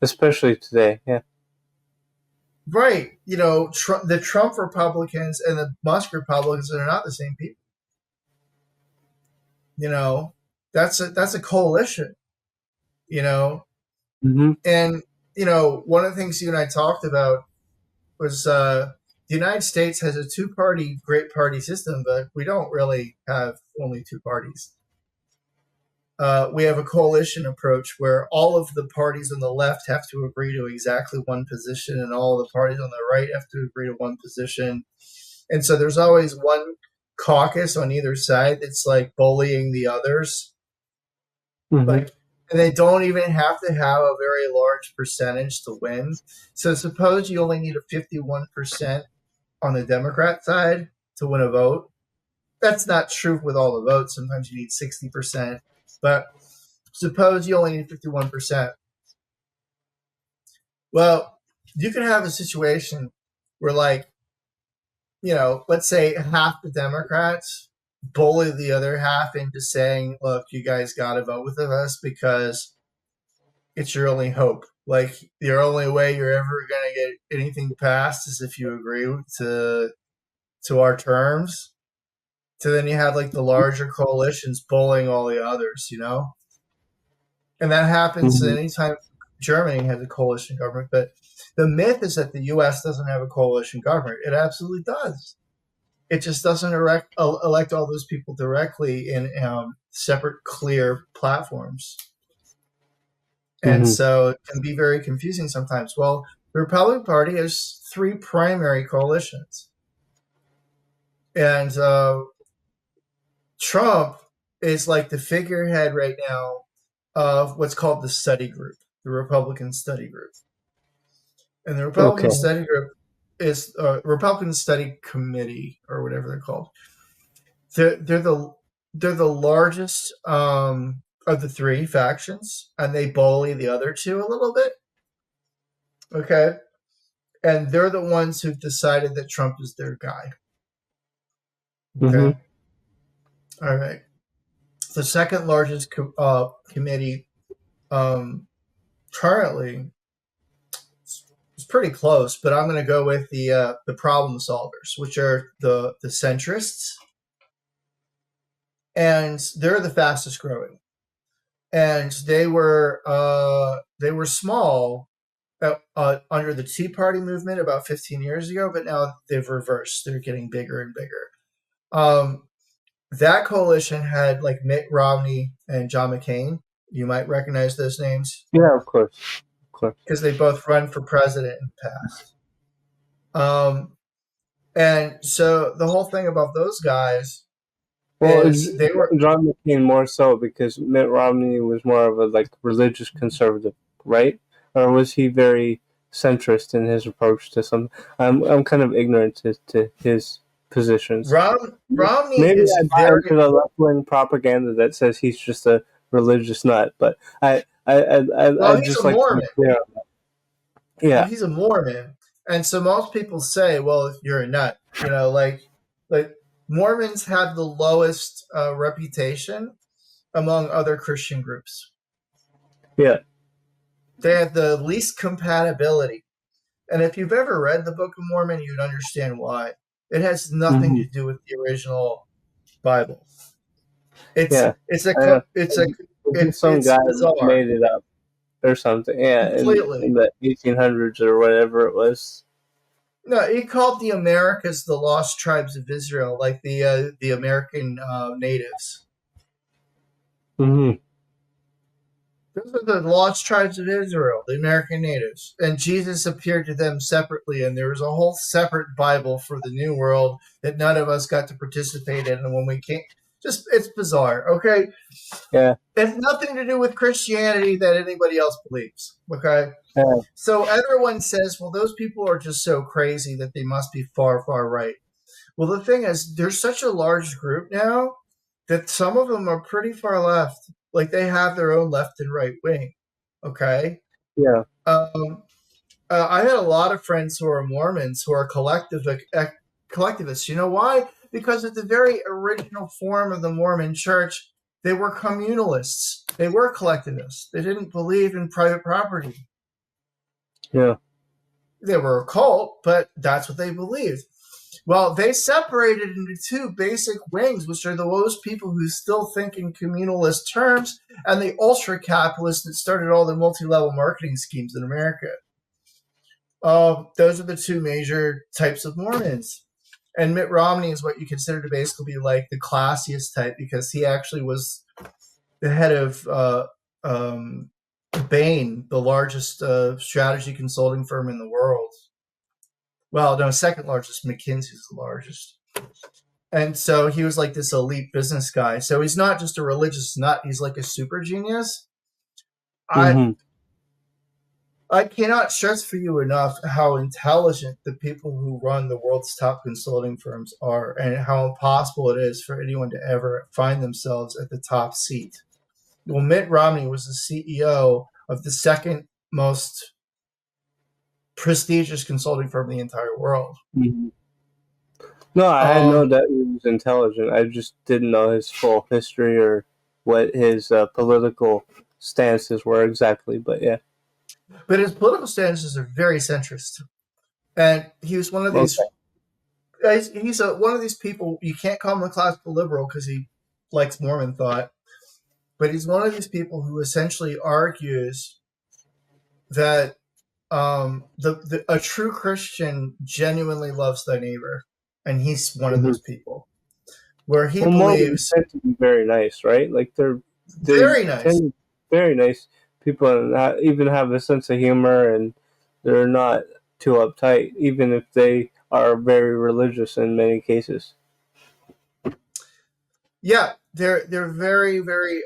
[SPEAKER 2] especially today. Yeah.
[SPEAKER 1] Right. The Trump Republicans and the Musk Republicans are not the same people. You know, that's a coalition, you know.
[SPEAKER 2] Mm-hmm.
[SPEAKER 1] And one of the things you and I talked about was the United States has a two-party great party system, but we don't really have only two parties. we have a coalition approach where all of the parties on the left have to agree to exactly one position, and all the parties on the right have to agree to one position. And so there's always one caucus on either side that's like bullying the others.
[SPEAKER 2] Mm-hmm.
[SPEAKER 1] Like, and they don't even have to have a very large percentage to win. So suppose you only need a 51% on the Democrat side to win a vote. That's not true with all the votes. Sometimes you need 60%. But suppose you only need 51%. Well, you can have a situation where, like, let's say half the Democrats bully the other half into saying, look, you guys got to vote with us because it's your only hope. Like, your only way you're ever going to get anything passed is if you agree to our terms. So then you have like the larger coalitions bullying all the others, And that happens
[SPEAKER 2] Mm-hmm.
[SPEAKER 1] anytime Germany has a coalition government. But the myth is that the U.S. doesn't have a coalition government. It absolutely does. It just doesn't elect all those people directly in separate, clear platforms. And
[SPEAKER 2] Mm-hmm.
[SPEAKER 1] so it can be very confusing sometimes. Well, the Republican Party has three primary coalitions. And Trump is like the figurehead right now of what's called the study group, the Republican study group. And the
[SPEAKER 2] Okay.
[SPEAKER 1] Republican study group is Republican Study Committee, or whatever they're called. They're the largest of the three factions, and they bully the other two a little bit. Okay, and they're the ones who've decided that Trump is their guy. Okay,
[SPEAKER 2] Mm-hmm.
[SPEAKER 1] all right. The second largest committee currently is pretty close, but I'm going to go with the problem solvers, which are the centrists, and they're the fastest growing. And they were small under the Tea Party movement about 15 years ago, but now they've reversed. They're getting bigger and bigger. That coalition had like Mitt Romney and John McCain. You might recognize those names.
[SPEAKER 2] Yeah, of course. Of course.
[SPEAKER 1] Because they both run for president in the past. And so the whole thing about those guys
[SPEAKER 2] Well,
[SPEAKER 1] is they were
[SPEAKER 2] John McCain more so because Mitt Romney was more of a religious conservative, right? Or was he very centrist in his approach to some? I'm kind of ignorant to his positions.
[SPEAKER 1] Romney
[SPEAKER 2] Maybe
[SPEAKER 1] is
[SPEAKER 2] I buy
[SPEAKER 1] very
[SPEAKER 2] into the left wing propaganda that says he's just a religious nut, but I
[SPEAKER 1] well. He's
[SPEAKER 2] just
[SPEAKER 1] a
[SPEAKER 2] like to be
[SPEAKER 1] Mormon.
[SPEAKER 2] clear on that.
[SPEAKER 1] Well,
[SPEAKER 2] Yeah,
[SPEAKER 1] he's a Mormon, and so most people say, "Well, you're a nut." Like Mormons have the lowest reputation among other Christian groups.
[SPEAKER 2] yeah.
[SPEAKER 1] They have the least compatibility. And if you've ever read the Book of Mormon, you'd understand why. It has nothing
[SPEAKER 2] Mm-hmm.
[SPEAKER 1] to do with the original Bible. It's
[SPEAKER 2] Yeah.
[SPEAKER 1] it's a
[SPEAKER 2] I know.
[SPEAKER 1] it's a
[SPEAKER 2] Just some
[SPEAKER 1] it's
[SPEAKER 2] guy
[SPEAKER 1] bizarre
[SPEAKER 2] made it up or something. Yeah, in
[SPEAKER 1] completely.
[SPEAKER 2] the 1800s or whatever it was.
[SPEAKER 1] No, he called the Americas the lost tribes of Israel, like the American natives.
[SPEAKER 2] Mm-hmm.
[SPEAKER 1] Those are the lost tribes of Israel, the American natives. And Jesus appeared to them separately, and there was a whole separate Bible for the New World that none of us got to participate in. And when we came, it's bizarre, okay?
[SPEAKER 2] Yeah.
[SPEAKER 1] It's nothing to do with Christianity that anybody else believes, okay?
[SPEAKER 2] Yeah.
[SPEAKER 1] So everyone says, well, those people are just so crazy that they must be far, far right. Well, the thing is, there's such a large group now that some of them are pretty far left. Like they have their own left and right wing. Okay.
[SPEAKER 2] Yeah.
[SPEAKER 1] I had a lot of friends who are Mormons who are collectivists. You know why? Because at the very original form of the Mormon church, they were communalists. They were collectivists. They didn't believe in private property.
[SPEAKER 2] Yeah.
[SPEAKER 1] They were a cult, but that's what they believed. Well, they separated into two basic wings, which are those people who still think in communalist terms and the ultra-capitalists that started all the multi-level marketing schemes in America. Those are the two major types of Mormons. And Mitt Romney is what you consider to basically be like the classiest type because he actually was the head of um, Bain, the largest strategy consulting firm in the world. Well, no, second largest. McKinsey's the largest. And so he was like this elite business guy. So he's not just a religious nut; he's like a super genius. I
[SPEAKER 2] Mm-hmm.
[SPEAKER 1] I cannot stress for you enough how intelligent the people who run the world's top consulting firms are, and how impossible it is for anyone to ever find themselves at the top seat. Well, Mitt Romney was the CEO of the second most prestigious consulting firm in the entire world.
[SPEAKER 2] Mm-hmm. No, I had known
[SPEAKER 1] Um,
[SPEAKER 2] that he was intelligent. I just didn't know his full history or what his political stances were exactly. But yeah,
[SPEAKER 1] but his political stances are very centrist, and he was one of
[SPEAKER 2] okay.
[SPEAKER 1] these. One of these people. You can't call him a classical liberal because he likes Mormon thought, but he's one of these people who essentially argues that a true Christian genuinely loves thy neighbor, and he's one of
[SPEAKER 2] Mm-hmm.
[SPEAKER 1] those people where he
[SPEAKER 2] Well, Mormons
[SPEAKER 1] believes
[SPEAKER 2] tend to be very nice, right? Like they
[SPEAKER 1] very nice.
[SPEAKER 2] tend to be very nice people, and even have a sense of humor, and they're not too uptight, even if they are very religious in many cases.
[SPEAKER 1] Yeah, they're very very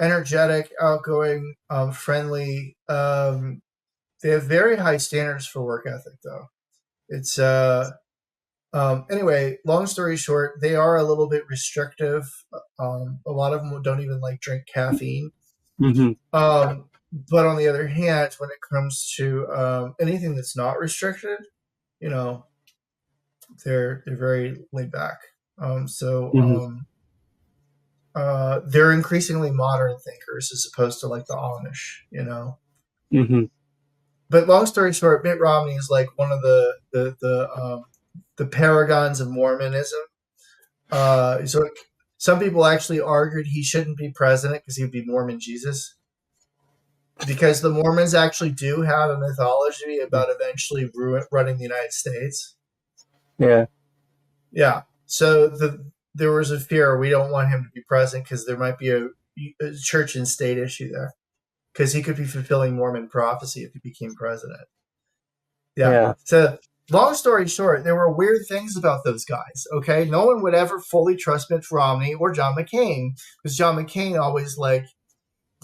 [SPEAKER 1] energetic, outgoing, friendly. They have very high standards for work ethic, though. It's anyway. Long story short, they are a little bit restrictive. A lot of them don't even like drink caffeine.
[SPEAKER 2] Mm-hmm.
[SPEAKER 1] But on the other hand, when it comes to anything that's not restricted, you know, they're very laid back. So
[SPEAKER 2] Mm-hmm.
[SPEAKER 1] they're increasingly modern thinkers as opposed to like the Amish, you know.
[SPEAKER 2] Mm-hmm.
[SPEAKER 1] But long story short, Mitt Romney is like one of the paragons of Mormonism. So some people actually argued he shouldn't be president because he would be Mormon Jesus. Because the Mormons actually do have a mythology about eventually running the United States.
[SPEAKER 2] Yeah.
[SPEAKER 1] Yeah. So there was a fear we don't want him to be president because there might be a church and state issue there because he could be fulfilling Mormon prophecy if he became president. Yeah.
[SPEAKER 2] Yeah.
[SPEAKER 1] So long story short, there were weird things about those guys. Okay. No one would ever fully trust Mitt Romney or John McCain because John McCain always like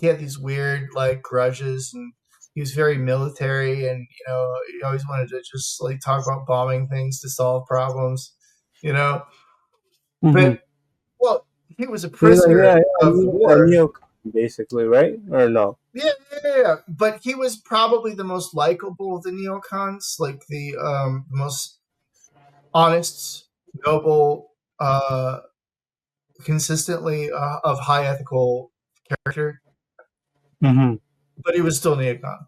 [SPEAKER 1] he had these weird like grudges and he was very military and he always wanted to just like talk about bombing things to solve problems, you know.
[SPEAKER 2] Mm-hmm.
[SPEAKER 1] But well, he was a
[SPEAKER 2] He's like, yeah,
[SPEAKER 1] prisoner of
[SPEAKER 2] a
[SPEAKER 1] war.
[SPEAKER 2] neocon, basically, right? Or no?
[SPEAKER 1] Yeah. But he was probably the most likable of the neocons, like the most honest, noble, consistently of high ethical character.
[SPEAKER 2] Mm-hmm.
[SPEAKER 1] But he was still neocon.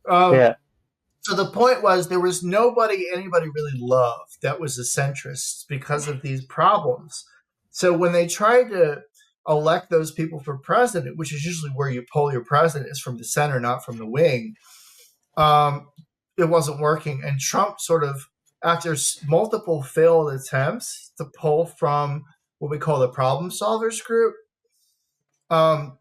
[SPEAKER 1] um,
[SPEAKER 2] Yeah.
[SPEAKER 1] So the point was there was nobody anybody really loved that was a centrist because of these problems. So when they tried to elect those people for president, which is usually where you pull your president is from the center, not from the wing, um, it wasn't working. And Trump sort of, after multiple failed attempts to pull from what we call the problem solvers group, um,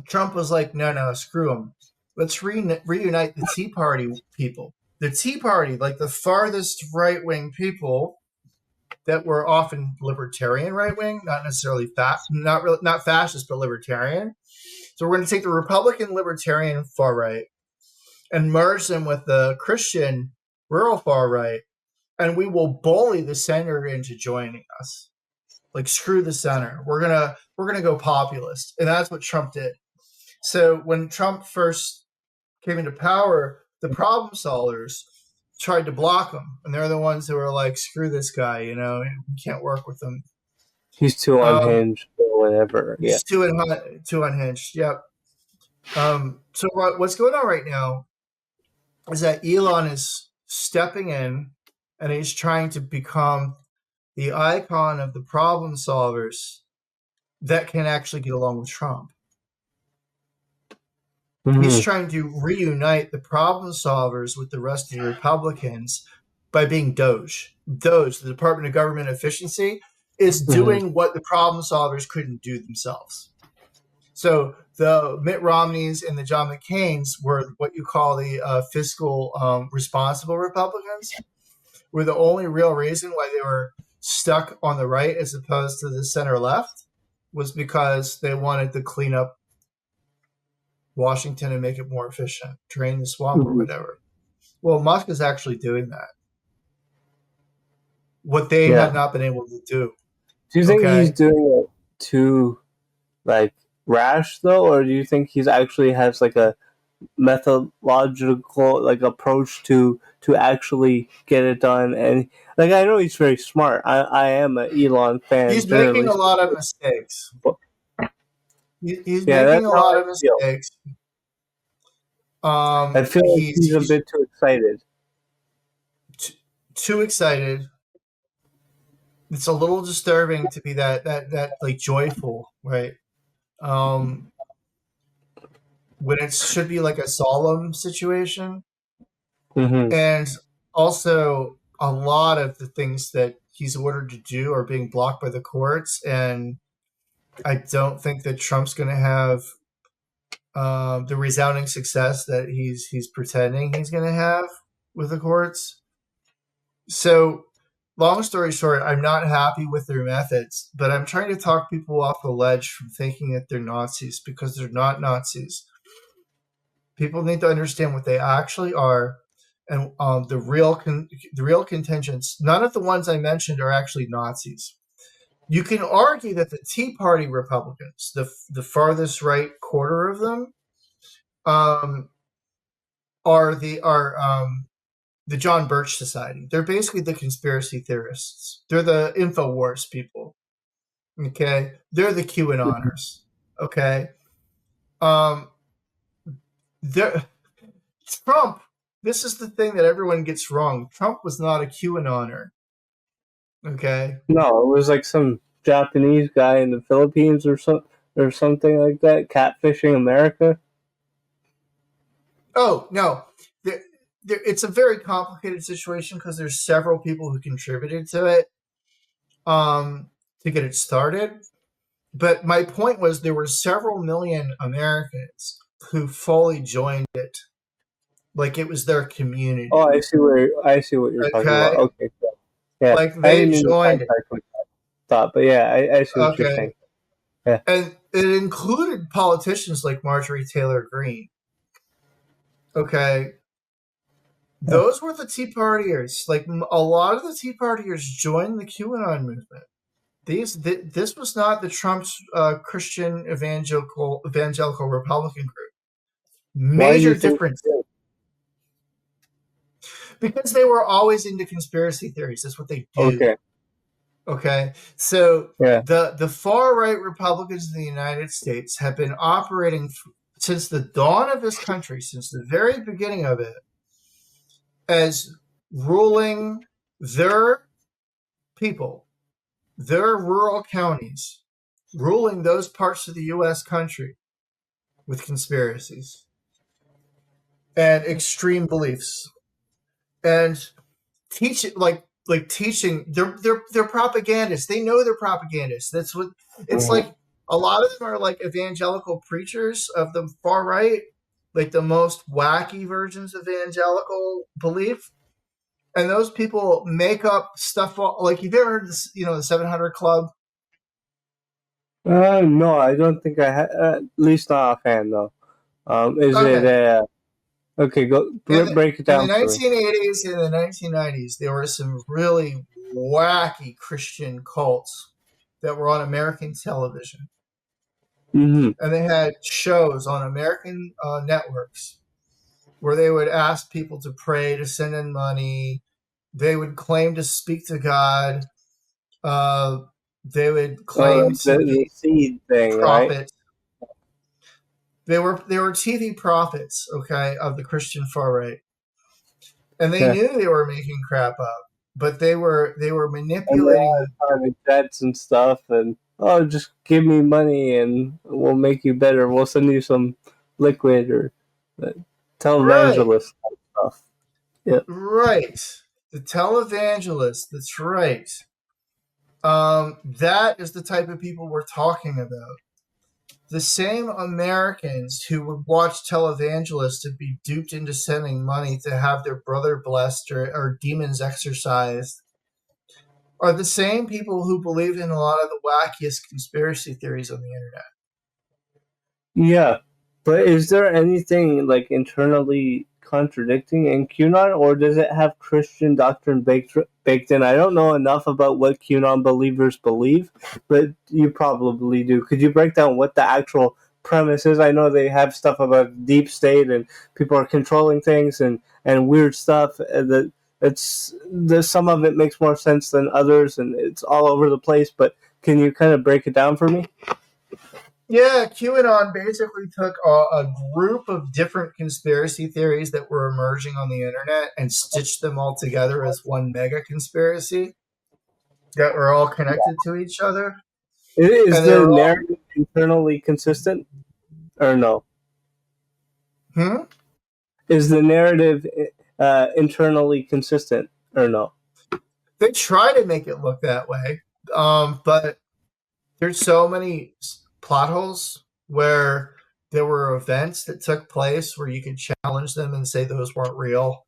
[SPEAKER 1] Trump was like, no, screw them. Let's reunite the Tea Party people. The Tea Party, like the farthest right wing people that were often libertarian right wing, not necessarily not fascist, but libertarian. So we're going to take the Republican libertarian far right and merge them with the Christian rural far right, and we will bully the center into joining us. Like screw the center. We're gonna go populist, and that's what Trump did. So when Trump first came into power, the problem solvers tried to block him, and they're the ones who were like, "Screw this guy," we can't work with him.
[SPEAKER 2] He's too
[SPEAKER 1] Um,
[SPEAKER 2] unhinged or whatever. Yeah.
[SPEAKER 1] he's too unhinged. Yep. So what's going on right now is that Elon is stepping in, and he's trying to become the icon of the problem solvers that can actually get along with Trump. He's
[SPEAKER 2] Mm-hmm.
[SPEAKER 1] trying to reunite the problem solvers with the rest of the Republicans by being Doge. Doge, the Department of Government Efficiency. is
[SPEAKER 2] Hmm.
[SPEAKER 1] doing what the problem solvers couldn't do themselves. So the Mitt Romneys and the John McCains were what you call the fiscal responsible Republicans, were the only real reason why they were stuck on the right as opposed to the center left was because they wanted to clean up Washington and make it more efficient, drain the swamp or
[SPEAKER 2] Hmm.
[SPEAKER 1] whatever. Well, Musk is actually doing that. What they had
[SPEAKER 2] Yeah.
[SPEAKER 1] not been able to do.
[SPEAKER 2] Do you think he's
[SPEAKER 1] Okay.
[SPEAKER 2] doing it too like rash though, or do you think he's actually has like a methodological like approach to actually get it done? And like I know he's very smart. I am an Elon fan
[SPEAKER 1] He's making
[SPEAKER 2] generally
[SPEAKER 1] a lot of
[SPEAKER 2] speaking.
[SPEAKER 1] mistakes.
[SPEAKER 2] But
[SPEAKER 1] He's
[SPEAKER 2] yeah,
[SPEAKER 1] making
[SPEAKER 2] that's
[SPEAKER 1] a
[SPEAKER 2] how
[SPEAKER 1] lot
[SPEAKER 2] I
[SPEAKER 1] of
[SPEAKER 2] feel.
[SPEAKER 1] mistakes.
[SPEAKER 2] I feel like he's a
[SPEAKER 1] He's
[SPEAKER 2] bit too excited.
[SPEAKER 1] too excited. It's a little disturbing to be that like joyful, right? Um, when it should be like a solemn situation.
[SPEAKER 2] Hmm.
[SPEAKER 1] And also, a lot of the things that he's ordered to do are being blocked by the courts. And I don't think that Trump's going to have the resounding success that he's pretending he's going to have with the courts. So, long story short, I'm not happy with their methods, but I'm trying to talk people off the ledge from thinking that they're Nazis because they're not Nazis. People need to understand what they actually are, and the real contingents. None of the ones I mentioned are actually Nazis. You can argue that the Tea Party Republicans, the farthest right quarter of them, um, are the John Birch Society. They're basically the conspiracy theorists. They're the Infowars people. Okay, they're the QAnoners. Okay, um, they're Trump. This is the thing that everyone gets wrong. Trump was not a QAnoner. Okay.
[SPEAKER 2] No, it was like some Japanese guy in the Philippines or something like that, catfishing America.
[SPEAKER 1] Oh no, it's a very complicated situation because there's several people who contributed to it to get it started. But my point was there were several million Americans who fully joined it, like it was their
[SPEAKER 2] Oh,
[SPEAKER 1] community.
[SPEAKER 2] I see what you're talking about.
[SPEAKER 1] Okay,
[SPEAKER 2] Okay, so, yeah,
[SPEAKER 1] like
[SPEAKER 2] I
[SPEAKER 1] they
[SPEAKER 2] didn't mean to
[SPEAKER 1] joined it.
[SPEAKER 2] sidetrack with that thought, but yeah, I see what you're
[SPEAKER 1] Okay,
[SPEAKER 2] saying. Yeah.
[SPEAKER 1] and it included politicians like Marjorie Taylor Greene. Okay,
[SPEAKER 2] Yeah.
[SPEAKER 1] those were the Tea Partiers. Like a lot of the Tea Partiers joined the QAnon movement. This was not the Trump's Christian evangelical Republican group.
[SPEAKER 2] Why do you
[SPEAKER 1] Major
[SPEAKER 2] think?
[SPEAKER 1] difference because they were always into conspiracy theories. That's what they do.
[SPEAKER 2] Okay.
[SPEAKER 1] Okay, so
[SPEAKER 2] Yeah.
[SPEAKER 1] the far right Republicans in the United States have been operating since the dawn of this country, since the very beginning of it, as ruling their people, their rural counties, ruling those parts of the U.S. country with conspiracies and extreme beliefs and teaching teaching they're propagandists. They know they're propagandists. That's what it's
[SPEAKER 2] Mhm.
[SPEAKER 1] like. A lot of them are like evangelical preachers of the far right, like the most wacky versions of evangelical belief. And those people make up stuff like you've ever heard this, the 700 Club.
[SPEAKER 2] No, I don't think I had. At least not offhand though. Is it?
[SPEAKER 1] Okay,
[SPEAKER 2] Okay, go break it
[SPEAKER 1] in the
[SPEAKER 2] down for me.
[SPEAKER 1] 1980s and the 1990s, there were some really wacky Christian cults that were on American television,
[SPEAKER 2] Hmm.
[SPEAKER 1] and they had shows on American networks where they would ask people to pray, to send in money. They would claim to speak to God. Uh, they would claim
[SPEAKER 2] Like
[SPEAKER 1] to
[SPEAKER 2] the
[SPEAKER 1] be
[SPEAKER 2] seed thing, right?
[SPEAKER 1] prophets. They were TV prophets, okay, of the Christian far right, and they
[SPEAKER 2] Yeah.
[SPEAKER 1] knew they were making crap up, but they were
[SPEAKER 2] And they
[SPEAKER 1] manipulating.
[SPEAKER 2] had private jets and stuff, and oh, just give me money and we'll make you better. We'll send you some liquid or uh,
[SPEAKER 1] Right,
[SPEAKER 2] televangelist type stuff. Yeah.
[SPEAKER 1] right. The televangelist. That's right. That is the type of people we're talking about. The same Americans who would watch televangelists and be duped into sending money to have their brother blessed or demons exorcised are the same people who believe in a lot of the wackiest conspiracy theories on the internet.
[SPEAKER 2] Yeah, but is there anything like internally contradicting in QAnon, or does it have Christian doctrine baked in? I don't know enough about what QAnon believers believe, but you probably do. Could you break down what the actual premise is? I know they have stuff about deep state and people are controlling things and weird stuff. That it's some of it makes more sense than others, and it's all over the place. But can you kind of break it down for me?
[SPEAKER 1] Yeah, QAnon basically took a group of different conspiracy theories that were emerging on the internet and stitched them all together as one mega conspiracy that were all connected to each other.
[SPEAKER 2] Is
[SPEAKER 1] And they
[SPEAKER 2] the
[SPEAKER 1] were all,
[SPEAKER 2] narrative internally consistent or no?
[SPEAKER 1] hmm?
[SPEAKER 2] Is the narrative internally consistent or no?
[SPEAKER 1] They try to make it look that way. But there's so many plot holes where there were events that took place where you could challenge them and say those weren't real.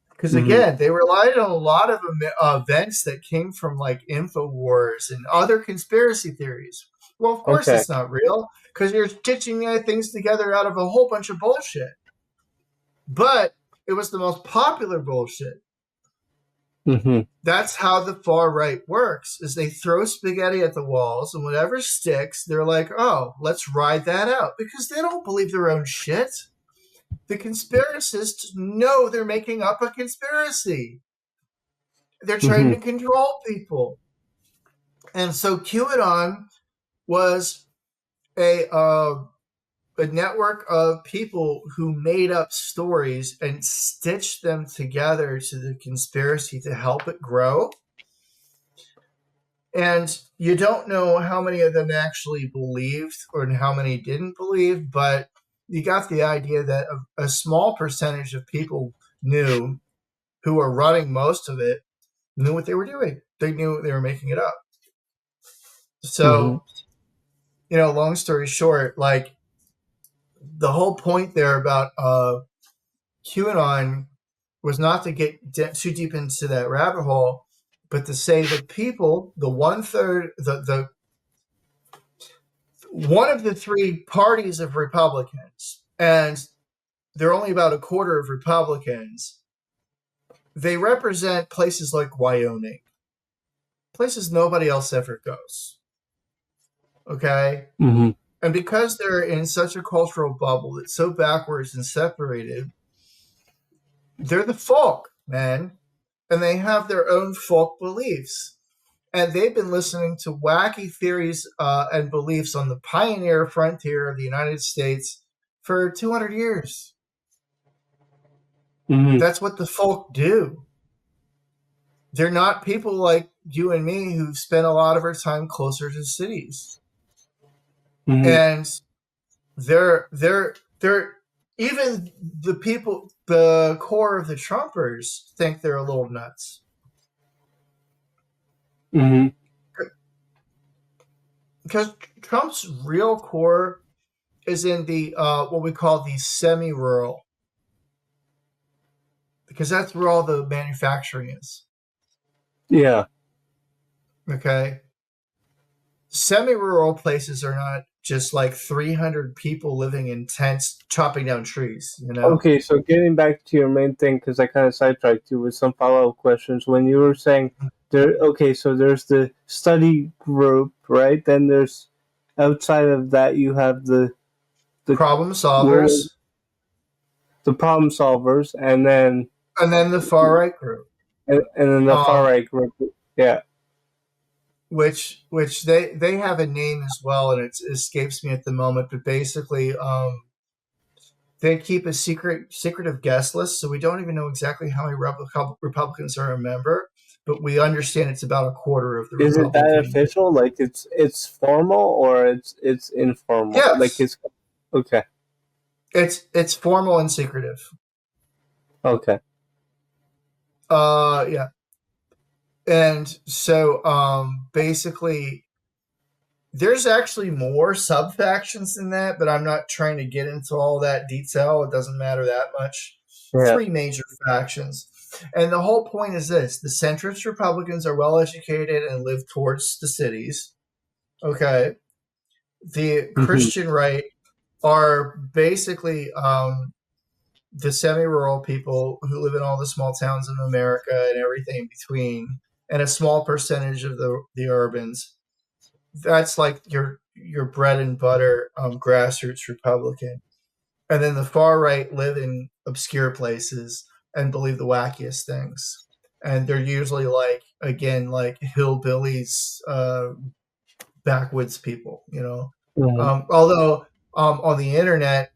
[SPEAKER 1] Because
[SPEAKER 2] Mm-hmm.
[SPEAKER 1] again, they relied on a lot of events that came from like InfoWars and other conspiracy theories. Well, of course
[SPEAKER 2] Okay.
[SPEAKER 1] it's not real because you're stitching things together out of a whole bunch of bullshit. But it was the most popular bullshit.
[SPEAKER 2] Mm-hmm.
[SPEAKER 1] That's how the far right works is they throw spaghetti at the walls and whatever sticks, they're like, oh, let's ride that out because they don't believe their own shit. The conspiracists know they're making up a conspiracy. They're trying
[SPEAKER 2] Mm-hmm.
[SPEAKER 1] to control people. And so QAnon was a uh, a network of people who made up stories and stitched them together to the conspiracy to help it grow. And you don't know how many of them actually believed or how many didn't believe, but you got the idea that a small percentage of people knew who were running most of it knew what they were doing. They knew they were making it up.
[SPEAKER 2] Mm-hmm.
[SPEAKER 1] So, long story short, like the whole point there about QAnon was not to get too deep into that rabbit hole, but to say the people, the one third, the one of the three parties of Republicans, and they're only about a quarter of Republicans, they represent places like Wyoming, places nobody else ever goes. Okay?
[SPEAKER 2] Mm-hmm.
[SPEAKER 1] And because they're in such a cultural bubble that's so backwards and separated, they're the folk, man. And they have their own folk beliefs. And they've been listening to wacky theories and beliefs on the pioneer frontier of the United States for 200 years.
[SPEAKER 2] Mm-hmm.
[SPEAKER 1] That's what the folk do. They're not people like you and me who've spent a lot of our time closer to cities.
[SPEAKER 2] Mm-hmm.
[SPEAKER 1] And they're even the people, the core of the Trumpers think they're a little nuts.
[SPEAKER 2] Mm-hmm.
[SPEAKER 1] Because Trump's real core is in the what we call the semi-rural, because that's where all the manufacturing is.
[SPEAKER 2] Yeah.
[SPEAKER 1] Okay, semi-rural places are not just like 300 people living in tents chopping down trees.
[SPEAKER 2] Okay, so getting back to your main thing, because I kind of sidetracked you with some follow-up questions. When you were saying there, okay, so there's the study group, right? Then there's outside of that, you have the
[SPEAKER 1] Problem
[SPEAKER 2] well,
[SPEAKER 1] solvers,
[SPEAKER 2] the problem solvers, and then
[SPEAKER 1] and then the far right group,
[SPEAKER 2] and then the far
[SPEAKER 1] um,
[SPEAKER 2] right group. Yeah.
[SPEAKER 1] which they have a name as well, and it escapes me at the moment. But basically, they keep a secretive guest list, so we don't even know exactly how many Republicans are a member, but we understand it's about a quarter of the
[SPEAKER 2] Is it that
[SPEAKER 1] Republican.
[SPEAKER 2] official? Like it's formal or it's informal? Like
[SPEAKER 1] Yes,
[SPEAKER 2] it's okay.
[SPEAKER 1] it's formal and secretive.
[SPEAKER 2] Okay.
[SPEAKER 1] Yeah. And so basically there's actually more sub factions than that, but I'm not trying to get into all that detail. It doesn't matter that much.
[SPEAKER 2] Yeah.
[SPEAKER 1] Three major factions. And the whole point is this: the centrist Republicans are well educated and live towards the cities. Okay. The
[SPEAKER 2] Hmm.
[SPEAKER 1] Christian right are basically the semi rural people who live in all the small towns in America and everything in between, and a small percentage of the urbans. That's like your bread and butter grassroots Republican. And then the far right live in obscure places and believe the wackiest things. And they're usually like, again, like hillbillies, backwoods people, you know.
[SPEAKER 2] Hmm.
[SPEAKER 1] Although on the internet,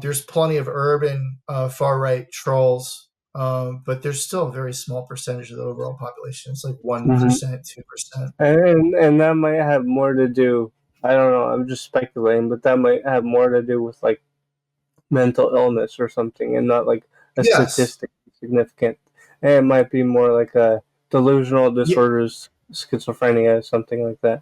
[SPEAKER 1] there's plenty of urban far right trolls, but there's still a very small percentage of the overall population. It's like
[SPEAKER 2] Hmm.
[SPEAKER 1] 1%, 2%.
[SPEAKER 2] And that might have more to do. I don't know. I'm just speculating, but that might have more to do with like mental illness or something, and not like a
[SPEAKER 1] Yes.
[SPEAKER 2] statistic significant. And it might be more like a delusional
[SPEAKER 1] Yeah.
[SPEAKER 2] disorders, schizophrenia, something like that.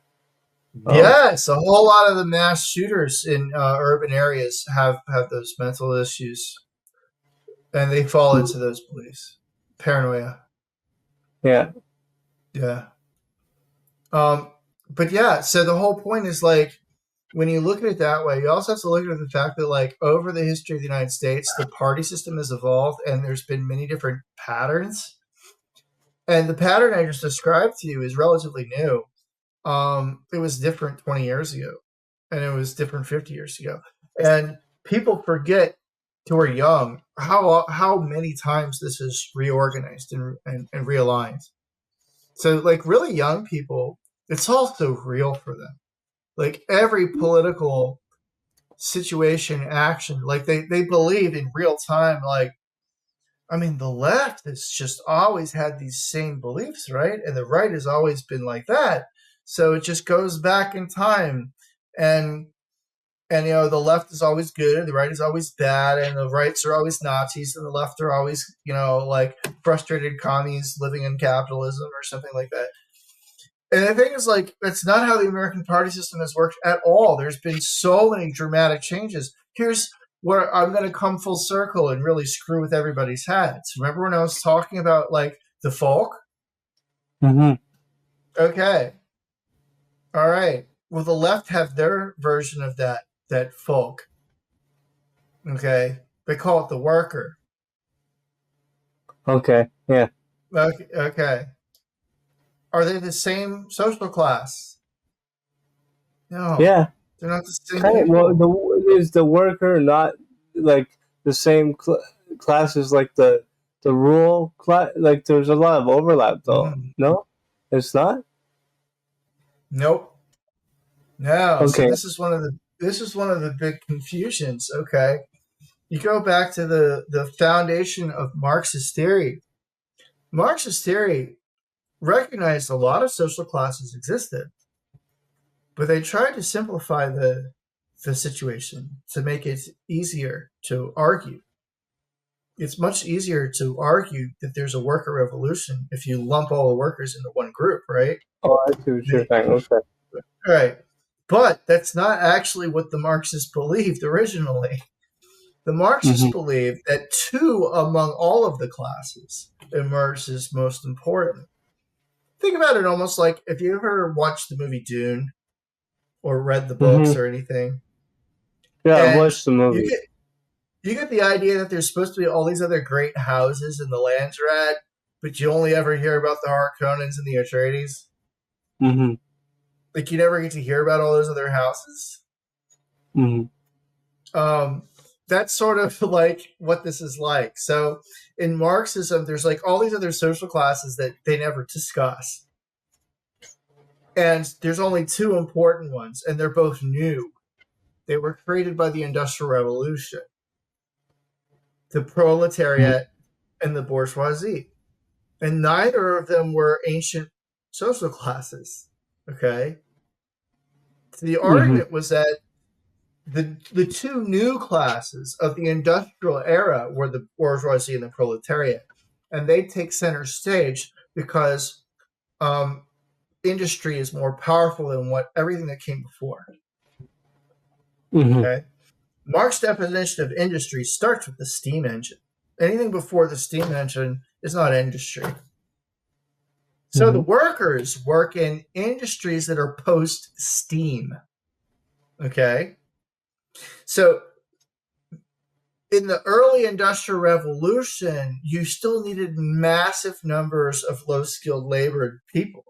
[SPEAKER 2] Um,
[SPEAKER 1] Yes, a whole lot of the mass shooters in urban areas have those mental issues, and they fall into those beliefs. Paranoia.
[SPEAKER 2] yeah.
[SPEAKER 1] Yeah. Um, but yeah, so the whole point is like when you look at it that way, you also have to look at the fact that like over the history of the United States, the party system has evolved and there's been many different patterns. And the pattern I just described to you is relatively new. It was different 20 years ago, and it was different 50 years ago. And people forget who are young how many times this is reorganized and realigned. So like really young people, it's also real for them. Like every political situation, action, like they believe in real time. Like I mean, the left has just always had these same beliefs, right? And the right has always been like that. So it just goes back in time. And and you know, the left is always good, and the right is always bad, and the rights are always Nazis, and the left are always, you know, like frustrated commies living in capitalism or something like that. And the thing is, like, that's not how the American party system has worked at all. There's been so many dramatic changes. Here's where I'm going to come full circle and really screw with everybody's heads. Remember when I was talking about, like, the folk?
[SPEAKER 2] Hmm.
[SPEAKER 1] Okay. All right. Well, the left have their version of that folk. Okay. They call it the worker.
[SPEAKER 2] Okay. Yeah.
[SPEAKER 1] Okay. Okay. Are they the same social class? No.
[SPEAKER 2] Yeah.
[SPEAKER 1] They're not the same
[SPEAKER 2] Kind of. Well,
[SPEAKER 1] people.
[SPEAKER 2] is the worker not like the same class as like the rural class? Like, there's a lot of overlap, though.
[SPEAKER 1] Mm.
[SPEAKER 2] No, it's not.
[SPEAKER 1] Nope. No, so
[SPEAKER 2] Okay.
[SPEAKER 1] this is one of the big confusions. Okay, you go back to the foundation of Marxist theory. Marxist theory recognized a lot of social classes existed, but they tried to simplify the situation to make it easier to argue. It's much easier to argue that there's a worker revolution if you lump all the workers into one group, right?
[SPEAKER 2] Oh, I see what you're
[SPEAKER 1] They,
[SPEAKER 2] saying. Okay.
[SPEAKER 1] right. But that's not actually what the Marxists believed originally. The Marxists
[SPEAKER 2] Hmm.
[SPEAKER 1] believed that two among all of the classes emerged as most important. Think about it almost like if you ever watched the movie Dune or read the books
[SPEAKER 2] Hmm.
[SPEAKER 1] or anything,
[SPEAKER 2] Yeah, I've
[SPEAKER 1] and
[SPEAKER 2] watched the
[SPEAKER 1] you
[SPEAKER 2] movie.
[SPEAKER 1] get you get the idea that there's supposed to be all these other great houses in the Landsrat, but you only ever hear about the Harkonnens and the Atreides.
[SPEAKER 2] Hmm.
[SPEAKER 1] Like you never get to hear about all those other houses.
[SPEAKER 2] Hmm.
[SPEAKER 1] Um, that's sort of like what this is like. So in Marxism, there's like all these other social classes that they never discuss. And there's only two important ones, and they're both new. They were created by the Industrial Revolution: the proletariat and the bourgeoisie. And neither of them were ancient social classes. Okay. So the
[SPEAKER 2] Hmm.
[SPEAKER 1] argument was that the two new classes of the industrial era were the bourgeoisie and the proletariat, and they take center stage because industry is more powerful than everything that came before.
[SPEAKER 2] Mm-hmm.
[SPEAKER 1] Okay, Marx's definition of industry starts with the steam engine. Anything before the steam engine is not industry. So the
[SPEAKER 2] Mm-hmm.
[SPEAKER 1] workers work in industries that are post steam. Okay, so in the early industrial revolution, you still needed massive numbers of low skilled labor people.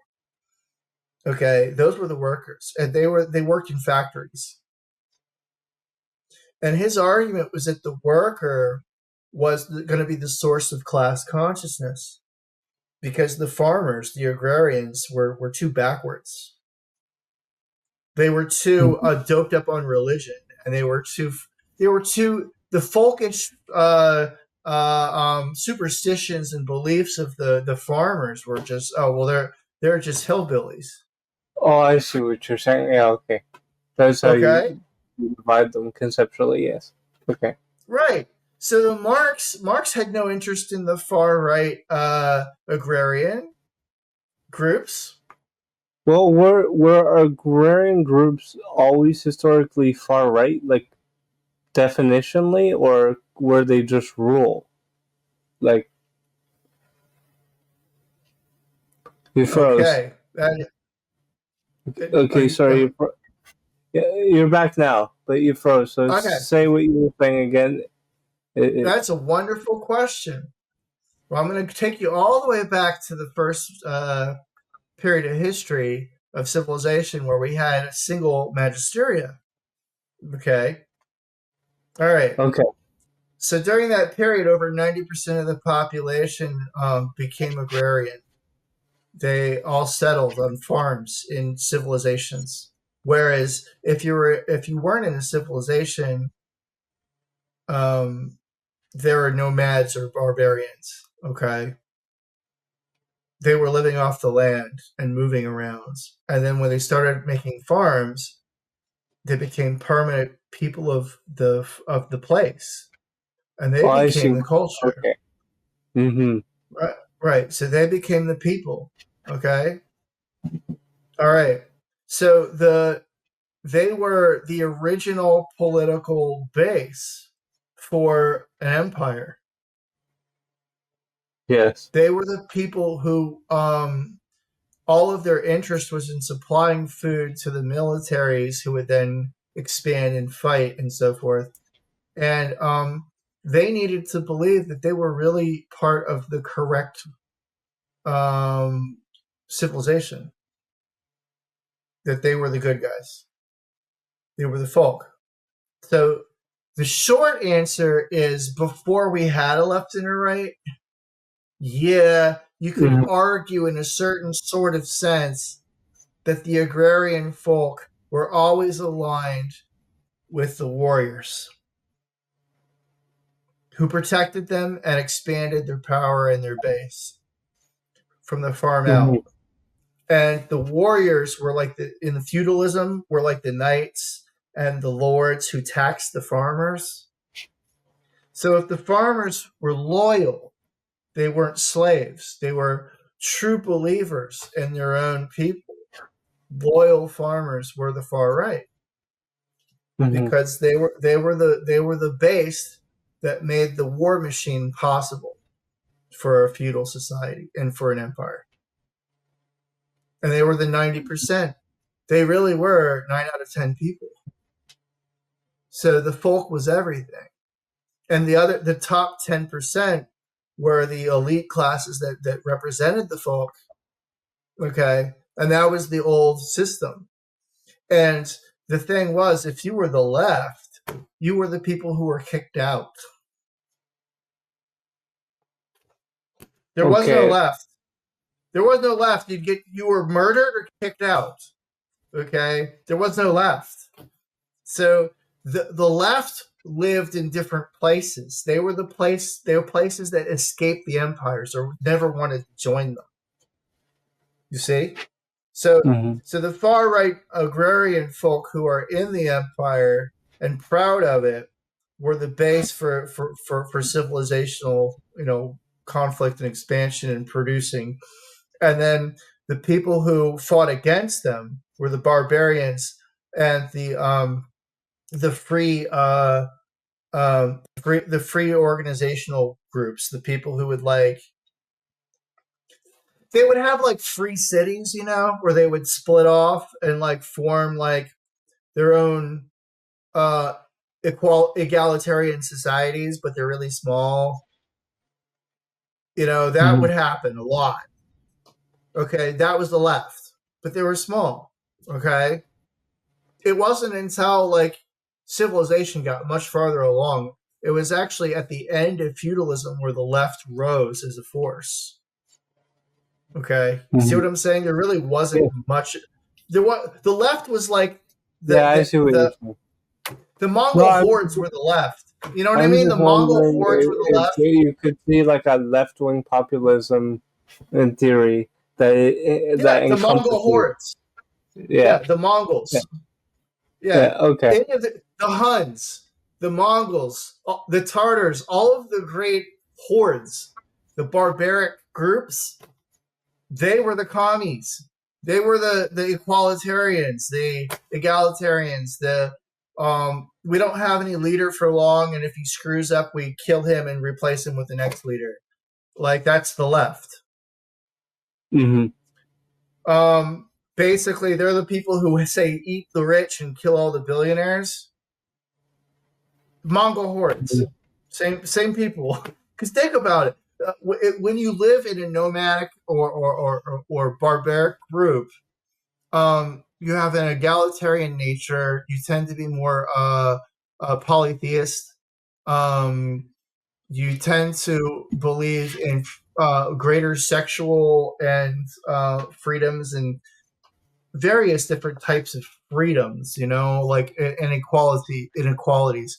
[SPEAKER 1] Okay, those were the workers, and they worked in factories. And his argument was that the worker was going to be the source of class consciousness because the farmers, the agrarians, were too backwards. They were too doped up on religion, and they were too the folkish superstitions and beliefs of the farmers were just, oh well, they're just hillbillies.
[SPEAKER 2] Oh, I see what you're saying. Yeah, okay. That's how
[SPEAKER 1] Okay,
[SPEAKER 2] you divide them conceptually, yes. Okay.
[SPEAKER 1] right. So Marx had no interest in the far right agrarian groups.
[SPEAKER 2] Well, were agrarian groups always historically far right, like definitionally, or were they just rule? Like you froze.
[SPEAKER 1] Okay,
[SPEAKER 2] Okay, sorry. You're back now, but you froze. So
[SPEAKER 1] okay.
[SPEAKER 2] say what you were saying again.
[SPEAKER 1] That's a wonderful question. Well, I'm going to take you all the way back to the first period of history of civilization where we had a single magisteria. Okay. All right.
[SPEAKER 2] Okay.
[SPEAKER 1] So during that period, over 90% of the population became agrarian. They all settled on farms in civilizations. Whereas if you weren't in a civilization, there were nomads or barbarians. Okay. They were living off the land and moving around. And then when they started making farms, they became permanent people of the place, and they
[SPEAKER 2] Oh, I
[SPEAKER 1] became
[SPEAKER 2] see.
[SPEAKER 1] the culture.
[SPEAKER 2] Okay. Mm-hmm.
[SPEAKER 1] Right, right. So they became the people. Okay. All right. So they were the original political base for an empire.
[SPEAKER 2] Yes.
[SPEAKER 1] They were the people who all of their interest was in supplying food to the militaries who would then expand and fight and so forth. And they needed to believe that they were really part of the correct civilization, that they were the good guys, they were the folk. So the short answer is before we had a left and a right, yeah, you could
[SPEAKER 2] Mm-hmm.
[SPEAKER 1] argue in a certain sort of sense that the agrarian folk were always aligned with the warriors who protected them and expanded their power and their base from the farm
[SPEAKER 2] Mm-hmm.
[SPEAKER 1] out. And the warriors were like in the feudalism were like the knights and the lords who taxed the farmers. So if the farmers were loyal, they weren't slaves. They were true believers in their own people. Loyal farmers were the far right
[SPEAKER 2] Mm-hmm.
[SPEAKER 1] because they were the base that made the war machine possible for a feudal society and for an empire. And they were the 90%. They really were 9 out of 10 people. So the folk was everything. And the top 10% were the elite classes that represented the folk. Okay. And that was the old system. And the thing was, if you were the left, you were the people who were kicked out. There was no
[SPEAKER 2] Okay.
[SPEAKER 1] left. There was no left. You were murdered or kicked out. Okay. There was no left. So the left lived in different places. They were places that escaped the empires or never wanted to join them. You see? So
[SPEAKER 2] Mm-hmm.
[SPEAKER 1] so the far right agrarian folk who are in the empire and proud of it were the base for civilizational, conflict and expansion and producing. And then The people who fought against them were the barbarians and the free organizational groups, the people who would they would have like free cities, where they would split off and like form like their own uh egalitarian societies, but they're really small. That would
[SPEAKER 2] Mhm.
[SPEAKER 1] happen a lot. Okay, that was the left, but they were small. Okay, it wasn't until like civilization got much farther along. It was actually at the end of feudalism where the left rose as a force. Okay, you see
[SPEAKER 2] Mhm.
[SPEAKER 1] what I'm saying? There really wasn't
[SPEAKER 2] Yeah,
[SPEAKER 1] much. The left was like the
[SPEAKER 2] yeah, I
[SPEAKER 1] the
[SPEAKER 2] see what you're
[SPEAKER 1] the,
[SPEAKER 2] saying.
[SPEAKER 1] the
[SPEAKER 2] No,
[SPEAKER 1] Mongol hordes were the left. You know what I
[SPEAKER 2] I'm
[SPEAKER 1] mean?
[SPEAKER 2] just
[SPEAKER 1] The Mongol
[SPEAKER 2] wondering
[SPEAKER 1] hordes were the
[SPEAKER 2] if
[SPEAKER 1] left.
[SPEAKER 2] you could see like a left wing populism in theory that
[SPEAKER 1] Yeah,
[SPEAKER 2] that
[SPEAKER 1] the Mongol
[SPEAKER 2] encompasses.
[SPEAKER 1] hordes.
[SPEAKER 2] Yeah,
[SPEAKER 1] Yeah, the
[SPEAKER 2] yeah,
[SPEAKER 1] Mongols. Yeah,
[SPEAKER 2] yeah. Okay.
[SPEAKER 1] any of the Huns, the Mongols, the Tartars, all of the great hordes, the barbaric groups, they were the commies. They were the equalitarians, the egalitarians. We don't have any leader for long, and if he screws up, we kill him and replace him with the next leader. Like that's the left.
[SPEAKER 2] Hmm.
[SPEAKER 1] Basically, they're the people who say eat the rich and kill all the billionaires. Mongol hordes, same people. Because think about it. When you live in a nomadic or barbaric group, you have an egalitarian nature. You tend to be more polytheist. Um, you tend to believe in greater sexual and freedoms and various different types of freedoms. Like inequalities.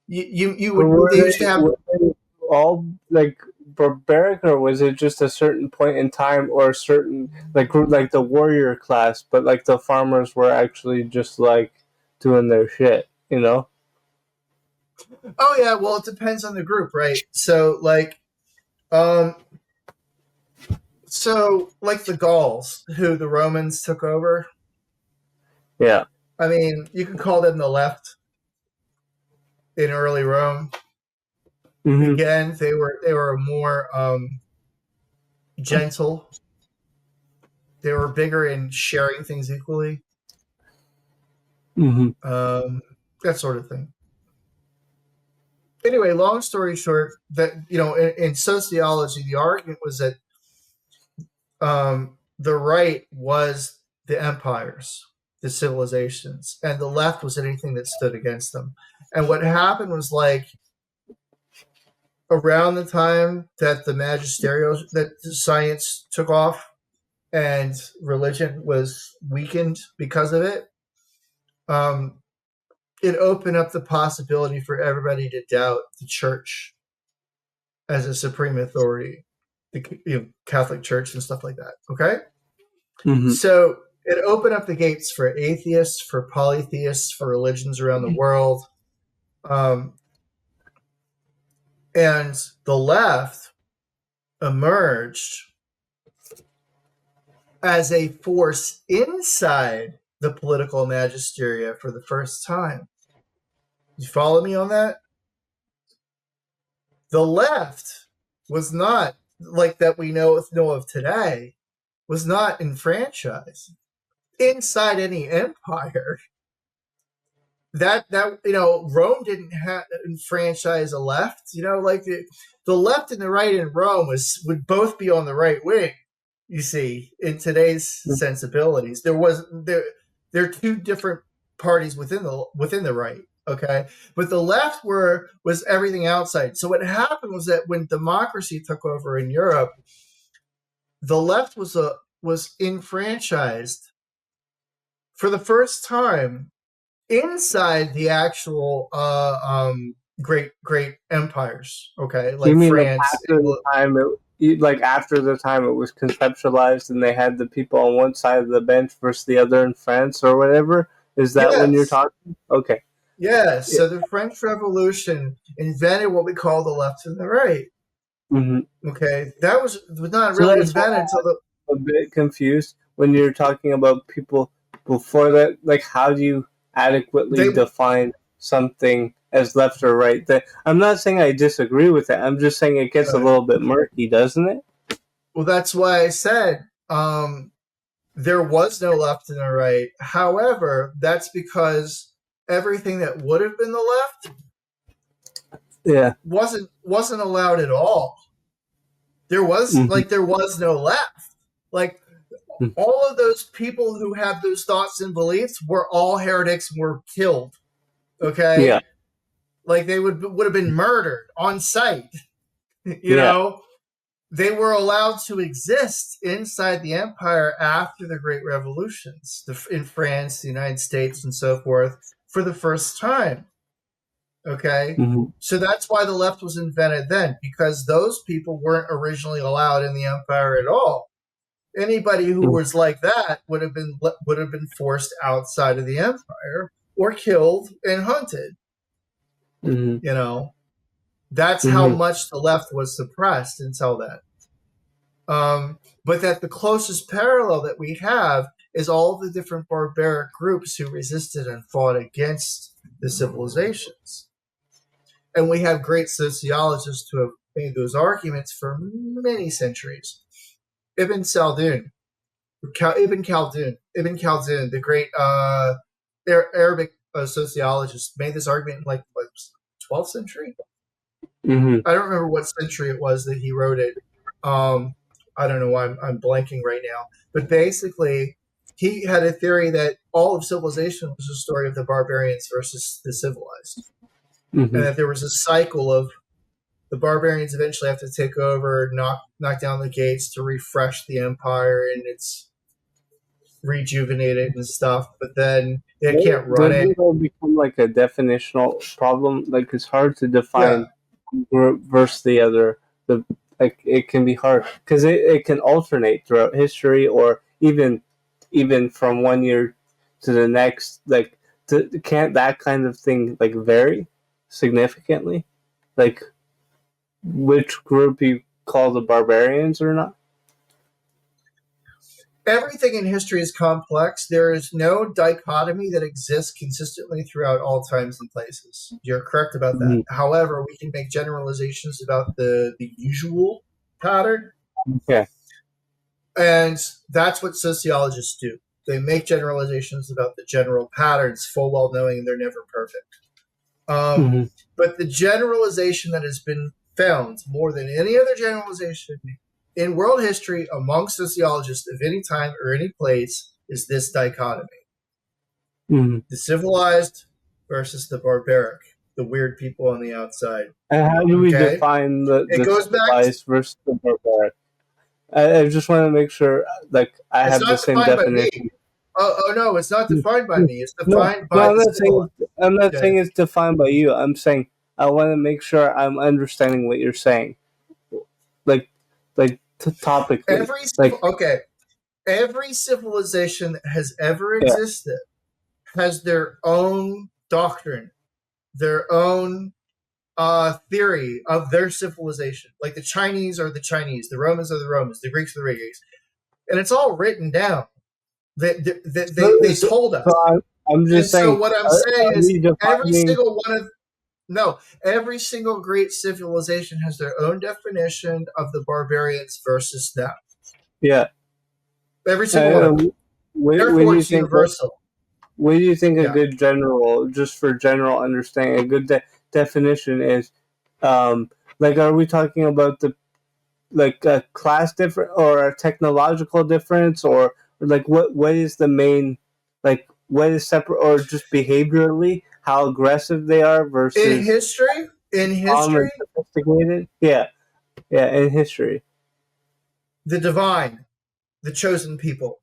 [SPEAKER 2] But
[SPEAKER 1] They used to have.
[SPEAKER 2] were they all like barbaric, or was it just a certain point in time, or a certain like group, like the warrior class, but like the farmers were actually just like doing their shit, you know?
[SPEAKER 1] Oh yeah, well it depends on the group, right? Um, so like the Gauls, who the Romans took over.
[SPEAKER 2] Yeah.
[SPEAKER 1] I mean, you can call them the left in early Rome.
[SPEAKER 2] Hmm.
[SPEAKER 1] Again, they were more gentle. They were bigger in sharing things equally.
[SPEAKER 2] Hmm.
[SPEAKER 1] Um, that sort of thing. Anyway, long story short, that in sociology, the argument was that the right was the empires, the civilizations, and the left was anything that stood against them. And what happened was like around the time that the magisterial that science took off and religion was weakened because of it, um, it opened up the possibility for everybody to doubt the church as a supreme authority, the Catholic Church and stuff like that. Okay,
[SPEAKER 2] Hmm.
[SPEAKER 1] so it opened up the gates for atheists, for polytheists, for religions around the world, um, and the left emerged as a force inside the political magisteria for the first time. You follow me on that? The left was not like that we know of today, was not enfranchised inside any empire. That Rome didn't have enfranchise a left. Like the left and the right in Rome would both be on the right wing. You see, in today's sensibilities, there are two different parties within the right. Okay, but the left was everything outside. So what happened was that when democracy took over in Europe, the left was enfranchised for the first time inside the actual great empires. Okay,
[SPEAKER 2] You
[SPEAKER 1] like
[SPEAKER 2] mean like
[SPEAKER 1] France,
[SPEAKER 2] after the
[SPEAKER 1] England.
[SPEAKER 2] time like after the time it was conceptualized and they had the people on one side of the bench versus the other in France or whatever? Is that when you're
[SPEAKER 1] Yes,
[SPEAKER 2] talking? Okay.
[SPEAKER 1] yes.
[SPEAKER 2] Yeah.
[SPEAKER 1] So the French Revolution invented what we call the left and the right.
[SPEAKER 2] Hmm.
[SPEAKER 1] Okay, that was not
[SPEAKER 2] So
[SPEAKER 1] really
[SPEAKER 2] that's
[SPEAKER 1] invented until the
[SPEAKER 2] a bit confused when you're talking about people before that. Like, how do you adequately
[SPEAKER 1] They
[SPEAKER 2] define something as left or right? That I'm not saying I disagree with it. I'm just saying it gets a little bit murky, doesn't it?
[SPEAKER 1] well, that's why I said there was no left and a right. However, that's because everything that would have been the left
[SPEAKER 2] Yeah.
[SPEAKER 1] wasn't allowed at all.
[SPEAKER 2] Mm-hmm.
[SPEAKER 1] There was no left. Like all of those people who had those thoughts and beliefs were all heretics and were killed. Okay?
[SPEAKER 2] Yeah.
[SPEAKER 1] Like they would have been murdered on sight. You
[SPEAKER 2] Yeah.
[SPEAKER 1] know, they were allowed to exist inside the empire after the Great Revolutions in France, the United States, and so forth for the first time. Okay?
[SPEAKER 2] Mm-hmm.
[SPEAKER 1] So that's why the left was invented then, because those people weren't originally allowed in the empire at all. Anybody who was like that would have been forced outside of the empire or killed and hunted.
[SPEAKER 2] Mm-hmm.
[SPEAKER 1] You know, that's how
[SPEAKER 2] Mm-hmm.
[SPEAKER 1] much the left was suppressed until then. But that the closest parallel that we have is all the different barbaric groups who resisted and fought against the civilizations. And we have great sociologists who have made those arguments for many centuries. Ibn Khaldun, the great Arabic sociologist, made this argument in like what, 12th century.
[SPEAKER 2] Mm-hmm.
[SPEAKER 1] I don't remember what century it was that he wrote it. I don't know why I'm blanking right now. But basically, he had a theory that all of civilization was a story of the barbarians versus the civilized.
[SPEAKER 2] Mm-hmm.
[SPEAKER 1] And that there was a cycle of the barbarians eventually have to take over, knock down the gates to refresh the empire, and it's rejuvenated and stuff. But then they can't run
[SPEAKER 2] Doesn't
[SPEAKER 1] it.
[SPEAKER 2] it become like a definitional problem? Like it's hard to
[SPEAKER 1] Yeah.
[SPEAKER 2] define group versus the other. Like it can be hard because it can alternate throughout history, or even from one year to the next. Like can't that kind of thing like vary significantly? Like which group you call the barbarians or not?
[SPEAKER 1] Everything in history is complex. There is no dichotomy that exists consistently throughout all times and places. You're correct about that.
[SPEAKER 2] Mm-hmm.
[SPEAKER 1] However, we can make generalizations about the usual pattern.
[SPEAKER 2] Yeah.
[SPEAKER 1] And that's what sociologists do. They make generalizations about the general patterns, full well knowing they're never perfect.
[SPEAKER 2] Mm-hmm.
[SPEAKER 1] But the generalization that has been found more than any other generalization in world history among sociologists of any time or any place is this dichotomy.
[SPEAKER 2] Mm-hmm.
[SPEAKER 1] The civilized versus the barbaric, the weird people on the outside.
[SPEAKER 2] And how do we define the civilized versus the barbaric? I just want to make sure, like, I have the same definition.
[SPEAKER 1] Oh no, it's not defined by me. It's defined
[SPEAKER 2] No,
[SPEAKER 1] by
[SPEAKER 2] I'm not saying it's defined by you. I'm saying I want to make sure I'm understanding what you're saying. Like topically.
[SPEAKER 1] Every civilization that has ever existed has their own doctrine, their own theory of their civilization. Like the Chinese are the Chinese, the Romans are the Romans, the Greeks are the Greeks, and it's all written down. They told us.
[SPEAKER 2] So I'm just saying.
[SPEAKER 1] So what I'm saying is every single great civilization has their own definition of the barbarians versus them.
[SPEAKER 2] Yeah.
[SPEAKER 1] Every single one. Therefore, it's universal.
[SPEAKER 2] What do you think a good general, just for general understanding, a good definition is? Like, are we talking about a class difference or a technological difference, or like what is the main, like what is separate, or just behaviorally how aggressive they are versus
[SPEAKER 1] in history,
[SPEAKER 2] sophisticated? Yeah, in history,
[SPEAKER 1] the divine, the chosen people.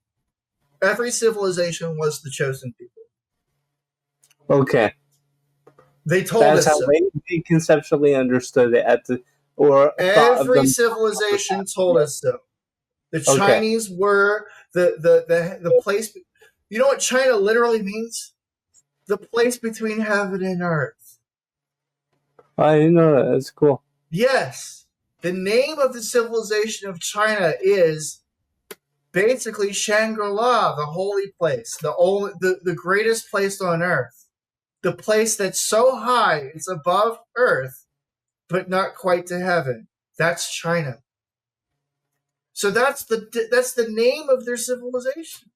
[SPEAKER 1] Every civilization was the chosen people.
[SPEAKER 2] Okay.
[SPEAKER 1] They told us
[SPEAKER 2] that's how they conceptually understood it
[SPEAKER 1] every civilization told us so. The Chinese were the place. You know what China literally means? The place between heaven and earth.
[SPEAKER 2] I didn't know that. That's cool.
[SPEAKER 1] Yes. The name of the civilization of China is basically Shangri-La, the holy place, the greatest place on earth, the place that's so high it's above earth, but not quite to heaven. That's China. So that's the name of their civilization,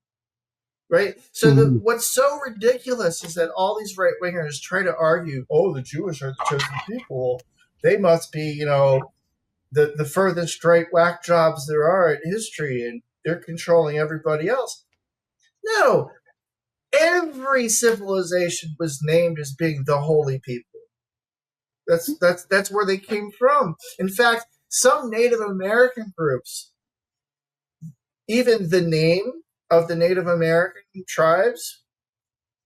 [SPEAKER 1] right? So
[SPEAKER 2] Mm-hmm.
[SPEAKER 1] what's so ridiculous is that all these right wingers try to argue, oh, the Jewish are the chosen people. They must be, the furthest right whack jobs there are in history, and they're controlling everybody else. No, every civilization was named as being the holy people. That's where they came from. In fact, some Native American groups, even the name of the Native American tribes,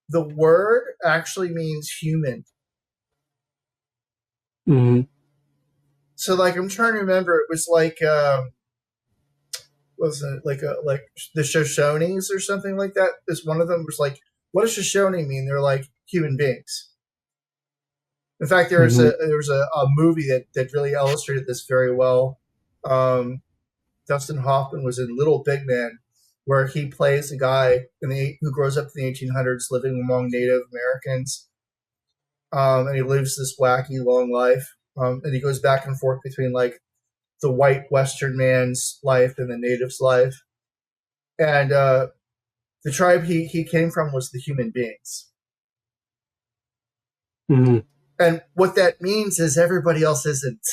[SPEAKER 1] the word actually means human.
[SPEAKER 2] Mm-hmm.
[SPEAKER 1] So, like, I'm trying to remember. It was like, wasn't it like the Shoshones or something like that? This one of them was like, what does Shoshone mean? They're like human beings. In fact, there was
[SPEAKER 2] Mm-hmm.
[SPEAKER 1] a movie that really illustrated this very well. Dustin Hoffman was in Little Big Man, where he plays a guy who grows up in the 1800s living among Native Americans, and he lives this wacky long life, and he goes back and forth between like the white Western man's life and the native's life, and the tribe he came from was the human beings,
[SPEAKER 2] Mm-hmm.
[SPEAKER 1] and what that means is everybody else isn't.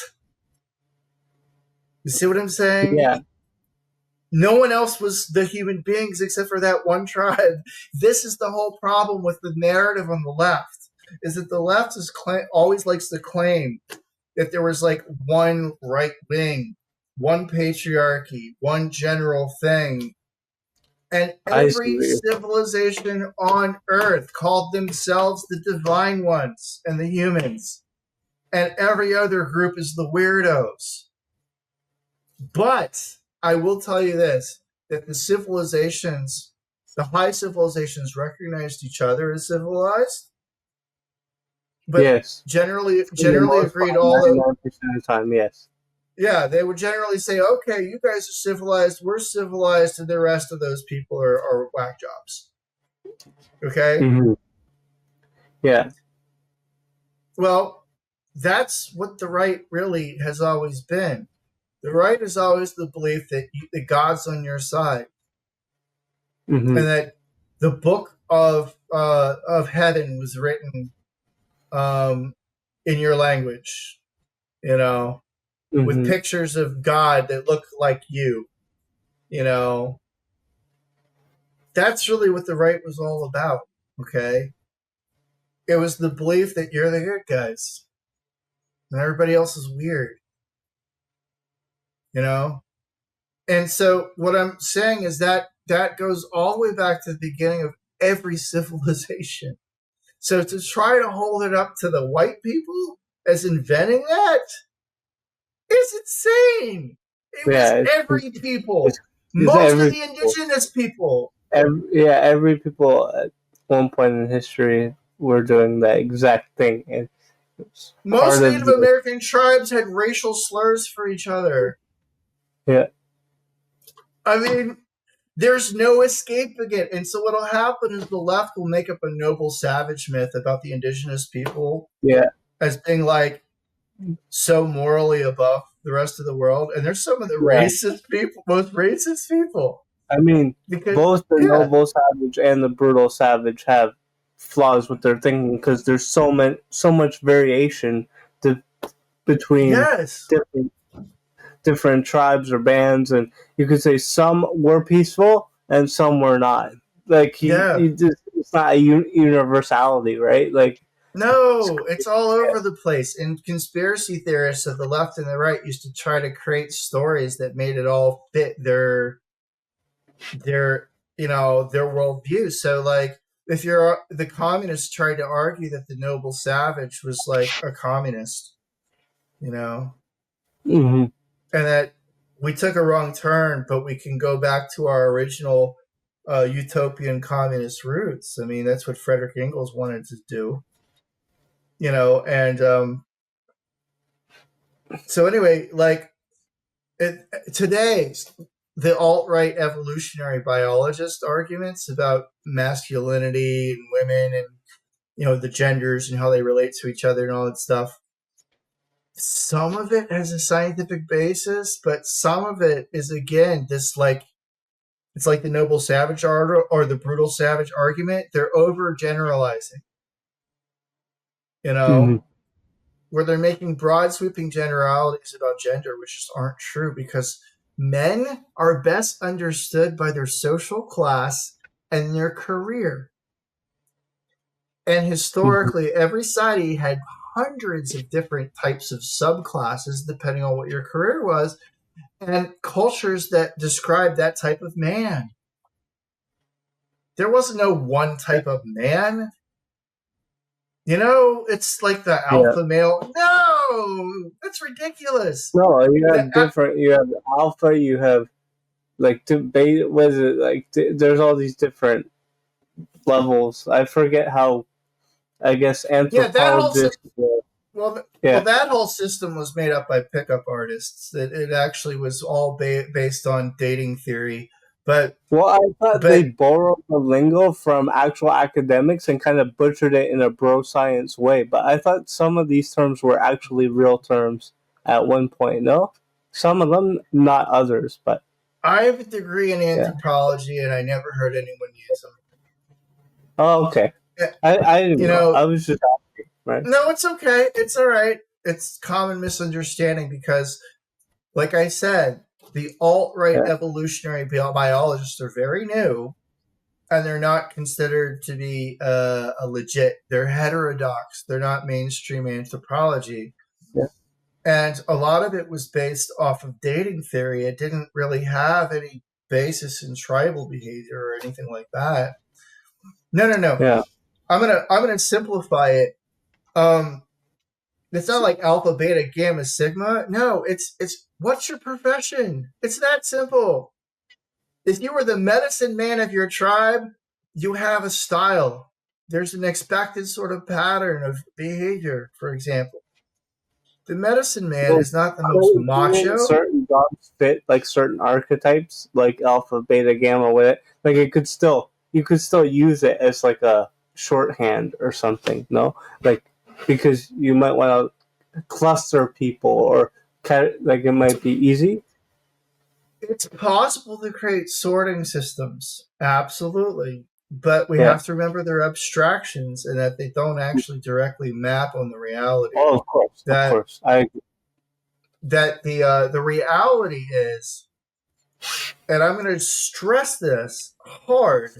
[SPEAKER 1] You see what I'm saying?
[SPEAKER 2] Yeah.
[SPEAKER 1] No one else was the human beings except for that one tribe. This is the whole problem with the narrative on the left, is that the left always likes to claim that there was like one right wing, one patriarchy, one general thing. And
[SPEAKER 2] I see
[SPEAKER 1] every
[SPEAKER 2] what you're.
[SPEAKER 1] civilization on earth called themselves the divine ones and the humans. And every other group is the weirdos. But I will tell you this, that the high civilizations recognized each other as civilized, but
[SPEAKER 2] Yes. For the
[SPEAKER 1] generally
[SPEAKER 2] most
[SPEAKER 1] agreed
[SPEAKER 2] part,
[SPEAKER 1] all the
[SPEAKER 2] 99% of the time, yes.
[SPEAKER 1] yeah, they would generally say, okay, you guys are civilized, we're civilized, and the rest of those people are whack jobs. Okay?
[SPEAKER 2] Mm-hmm. Yeah.
[SPEAKER 1] Well, that's what the right really has always been. The right is always the belief that God's on your side,
[SPEAKER 2] Mm-hmm.
[SPEAKER 1] and that the book of heaven was written in your language, you know, with
[SPEAKER 2] Mm-hmm.
[SPEAKER 1] pictures of God that look like you, you know. That's really what the right was all about. Okay, it was the belief that you're the good guys and everybody else is weird, you know. And so what I'm saying is that goes all the way back to the beginning of every civilization. So to try to hold it up to the white people as inventing that is insane. It was
[SPEAKER 2] Yeah.
[SPEAKER 1] every
[SPEAKER 2] It's,
[SPEAKER 1] people,
[SPEAKER 2] it's
[SPEAKER 1] most of
[SPEAKER 2] every
[SPEAKER 1] the
[SPEAKER 2] people.
[SPEAKER 1] indigenous people.
[SPEAKER 2] Every people at one point in history were doing that exact thing, and it's
[SPEAKER 1] Most
[SPEAKER 2] part of
[SPEAKER 1] Native
[SPEAKER 2] the.
[SPEAKER 1] American tribes had racial slurs for each other.
[SPEAKER 2] Yeah.
[SPEAKER 1] I mean, there's no escaping it. And so what'll happen is the left will make up a noble savage myth about the indigenous people
[SPEAKER 2] Yeah.
[SPEAKER 1] as being like so morally above the rest of the world. And they're some of the
[SPEAKER 2] Yeah.
[SPEAKER 1] most racist people.
[SPEAKER 2] I mean,
[SPEAKER 1] Because
[SPEAKER 2] both the
[SPEAKER 1] yeah,
[SPEAKER 2] noble savage and the brutal savage have flaws with their thinking because there's so much variation to, between
[SPEAKER 1] yes.
[SPEAKER 2] different different tribes or bands, and you could say some were peaceful and some were not. Like
[SPEAKER 1] Yeah.
[SPEAKER 2] he just, it's not a universality, right? Like, it's,
[SPEAKER 1] No, it's all
[SPEAKER 2] yeah,
[SPEAKER 1] over the place. And conspiracy theorists of the left and the right used to try to create stories that made it all fit their their worldview. So like if you're the communists tried to argue that the noble savage was like a communist, you know,
[SPEAKER 2] mm-hmm,
[SPEAKER 1] and that we took a wrong turn, but we can go back to our original utopian communist roots. I mean, that's what Frederick Engels wanted to do, and so anyway, like today the alt-right evolutionary biologist arguments about masculinity and women and the genders and how they relate to each other and all that stuff. Some of it has a scientific basis, but some of it is again this it's like the noble savage or the brutal savage argument. They're overgeneralizing,
[SPEAKER 2] Hmm.
[SPEAKER 1] where they're making broad sweeping generalities about gender, which just aren't true because men are best understood by their social class and their career. And
[SPEAKER 2] Hmm.
[SPEAKER 1] historically, every society had hundreds of different types of subclasses depending on what your career was, and cultures that describe that type of man. There wasn't no one type of man. It's like the
[SPEAKER 2] Yeah.
[SPEAKER 1] alpha male. No, that's ridiculous.
[SPEAKER 2] No, you
[SPEAKER 1] The,
[SPEAKER 2] have different. You have alpha. You have like debate. Was it like? There's all these different levels. I forget how. I guess
[SPEAKER 1] yeah, that whole
[SPEAKER 2] anthropologists.
[SPEAKER 1] well,
[SPEAKER 2] Yeah.
[SPEAKER 1] that whole system was made up by pickup artists. It actually was all based on dating theory, but
[SPEAKER 2] Well, I thought they
[SPEAKER 1] but
[SPEAKER 2] borrowed the lingo from actual academics and kind of butchered it in a bro science way. But I thought some of these terms were actually real terms at one point. No, some of them, not others. But
[SPEAKER 1] I have a degree in
[SPEAKER 2] yeah.
[SPEAKER 1] anthropology, and I never heard anyone use them.
[SPEAKER 2] Oh, okay.
[SPEAKER 1] Eh,
[SPEAKER 2] I didn't
[SPEAKER 1] You
[SPEAKER 2] know.
[SPEAKER 1] know,
[SPEAKER 2] I was just asking, right?
[SPEAKER 1] no, it's okay. It's all right. It's common misunderstanding because, like I said, the alt-right
[SPEAKER 2] Yeah.
[SPEAKER 1] evolutionary biologists are very new, and they're not considered to be a legit. They're heterodox. They're not mainstream anthropology,
[SPEAKER 2] Yeah.
[SPEAKER 1] and a lot of it was based off of dating theory. It didn't really have any basis in tribal behavior or anything like that. No, no, no.
[SPEAKER 2] Yeah.
[SPEAKER 1] I'm gonna simplify it. Um, it's not like alpha, beta, gamma, sigma. No, it's what's your profession? It's that simple. If you were the medicine man of your tribe, you have a style. There's an expected sort of pattern of behavior, for example. The medicine man
[SPEAKER 2] Well,
[SPEAKER 1] is not the most
[SPEAKER 2] couldn't
[SPEAKER 1] macho.
[SPEAKER 2] certain jobs fit like certain archetypes, like alpha, beta, gamma with it? Like it could still, you could still use it as like a shorthand or something. No, like because you might want to cluster people or like it might be easy.
[SPEAKER 1] It's possible to create sorting systems, absolutely. But we
[SPEAKER 2] Yeah.
[SPEAKER 1] have to remember they're abstractions and that they don't actually directly map on the reality.
[SPEAKER 2] Oh, of course, of
[SPEAKER 1] That
[SPEAKER 2] course. I agree.
[SPEAKER 1] the reality is, and I'm going to stress this hard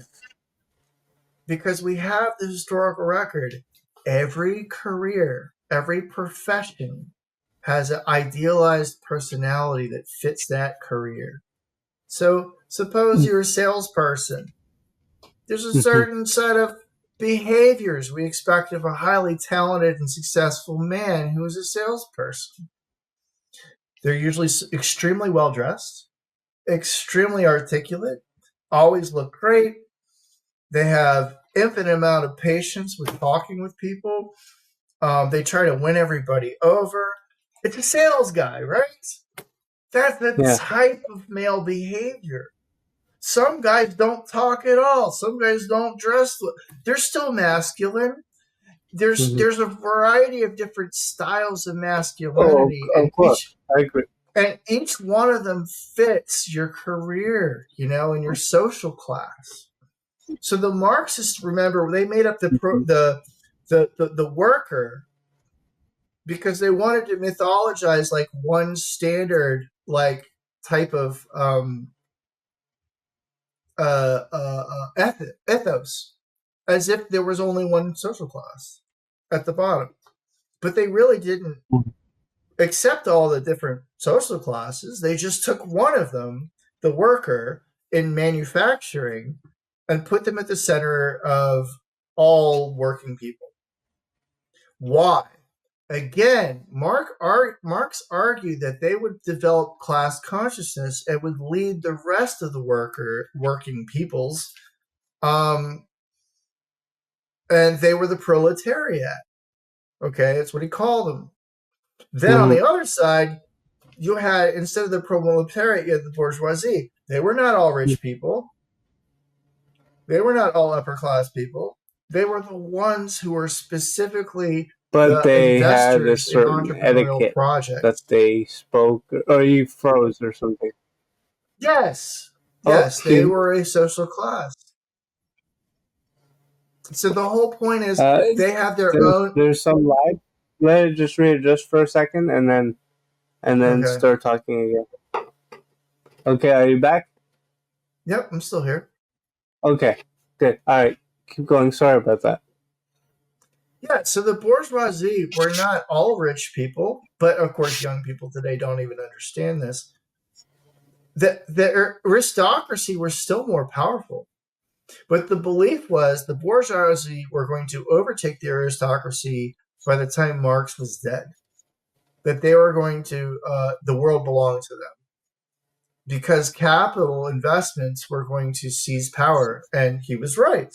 [SPEAKER 1] because we have the historical record. Every career, every profession has an idealized personality that fits that career. So suppose you're a salesperson. There's a
[SPEAKER 2] Mhm.
[SPEAKER 1] certain set of behaviors we expect of a highly talented and successful man who is a salesperson. They're usually extremely well dressed, extremely articulate, always look great. They have infinite amount of patience with talking with people. They try to win everybody over. It's a sales guy, right? That's the
[SPEAKER 2] Yeah.
[SPEAKER 1] type of male behavior. Some guys don't talk at all. Some guys don't dress. They're still masculine. There's
[SPEAKER 2] Hmm.
[SPEAKER 1] there's a variety of different styles of
[SPEAKER 2] Oh,
[SPEAKER 1] masculinity,
[SPEAKER 2] of course. I agree.
[SPEAKER 1] and each one of them fits your career, and your social class. So the Marxists, remember, they made up
[SPEAKER 2] Mhm.
[SPEAKER 1] the worker because they wanted to mythologize like one standard like type of ethos, as if there was only one social class at the bottom. But they really didn't accept all the different social classes. They just took one of them, the worker, in manufacturing, and put them at the center of all working people. Why? Again, Marx argued that they would develop class consciousness and would lead the rest of the working peoples, um, and they were the proletariat. Okay, that's what he called them. Then on
[SPEAKER 2] Mhm.
[SPEAKER 1] the other side, you had, instead of the proletariat, you had the bourgeoisie. They were not all rich people. They were not all upper class people. They were the ones who were specifically
[SPEAKER 2] But
[SPEAKER 1] the
[SPEAKER 2] they had a
[SPEAKER 1] investors in
[SPEAKER 2] certain
[SPEAKER 1] entrepreneurial
[SPEAKER 2] etiquette that
[SPEAKER 1] projects.
[SPEAKER 2] they spoke, or you froze or something.
[SPEAKER 1] Yes,
[SPEAKER 2] Oh,
[SPEAKER 1] yes, they
[SPEAKER 2] excuse me.
[SPEAKER 1] were a social class. So the whole point is
[SPEAKER 2] Uh,
[SPEAKER 1] they have their
[SPEAKER 2] there's
[SPEAKER 1] own.
[SPEAKER 2] there's some lag. Let it just readjust for a second, and then
[SPEAKER 1] Okay.
[SPEAKER 2] start talking again. Okay, are you back?
[SPEAKER 1] Yep, I'm still here.
[SPEAKER 2] Okay, good. All right, keep going. Sorry about that.
[SPEAKER 1] Yeah, so the bourgeoisie were not all rich people, but of course, young people today don't even understand this. The aristocracy were still more powerful, but the belief was the bourgeoisie were going to overtake the aristocracy by the time Marx was dead. That they were going to, the world belonged to them because capital investments were going to seize power, and he was right.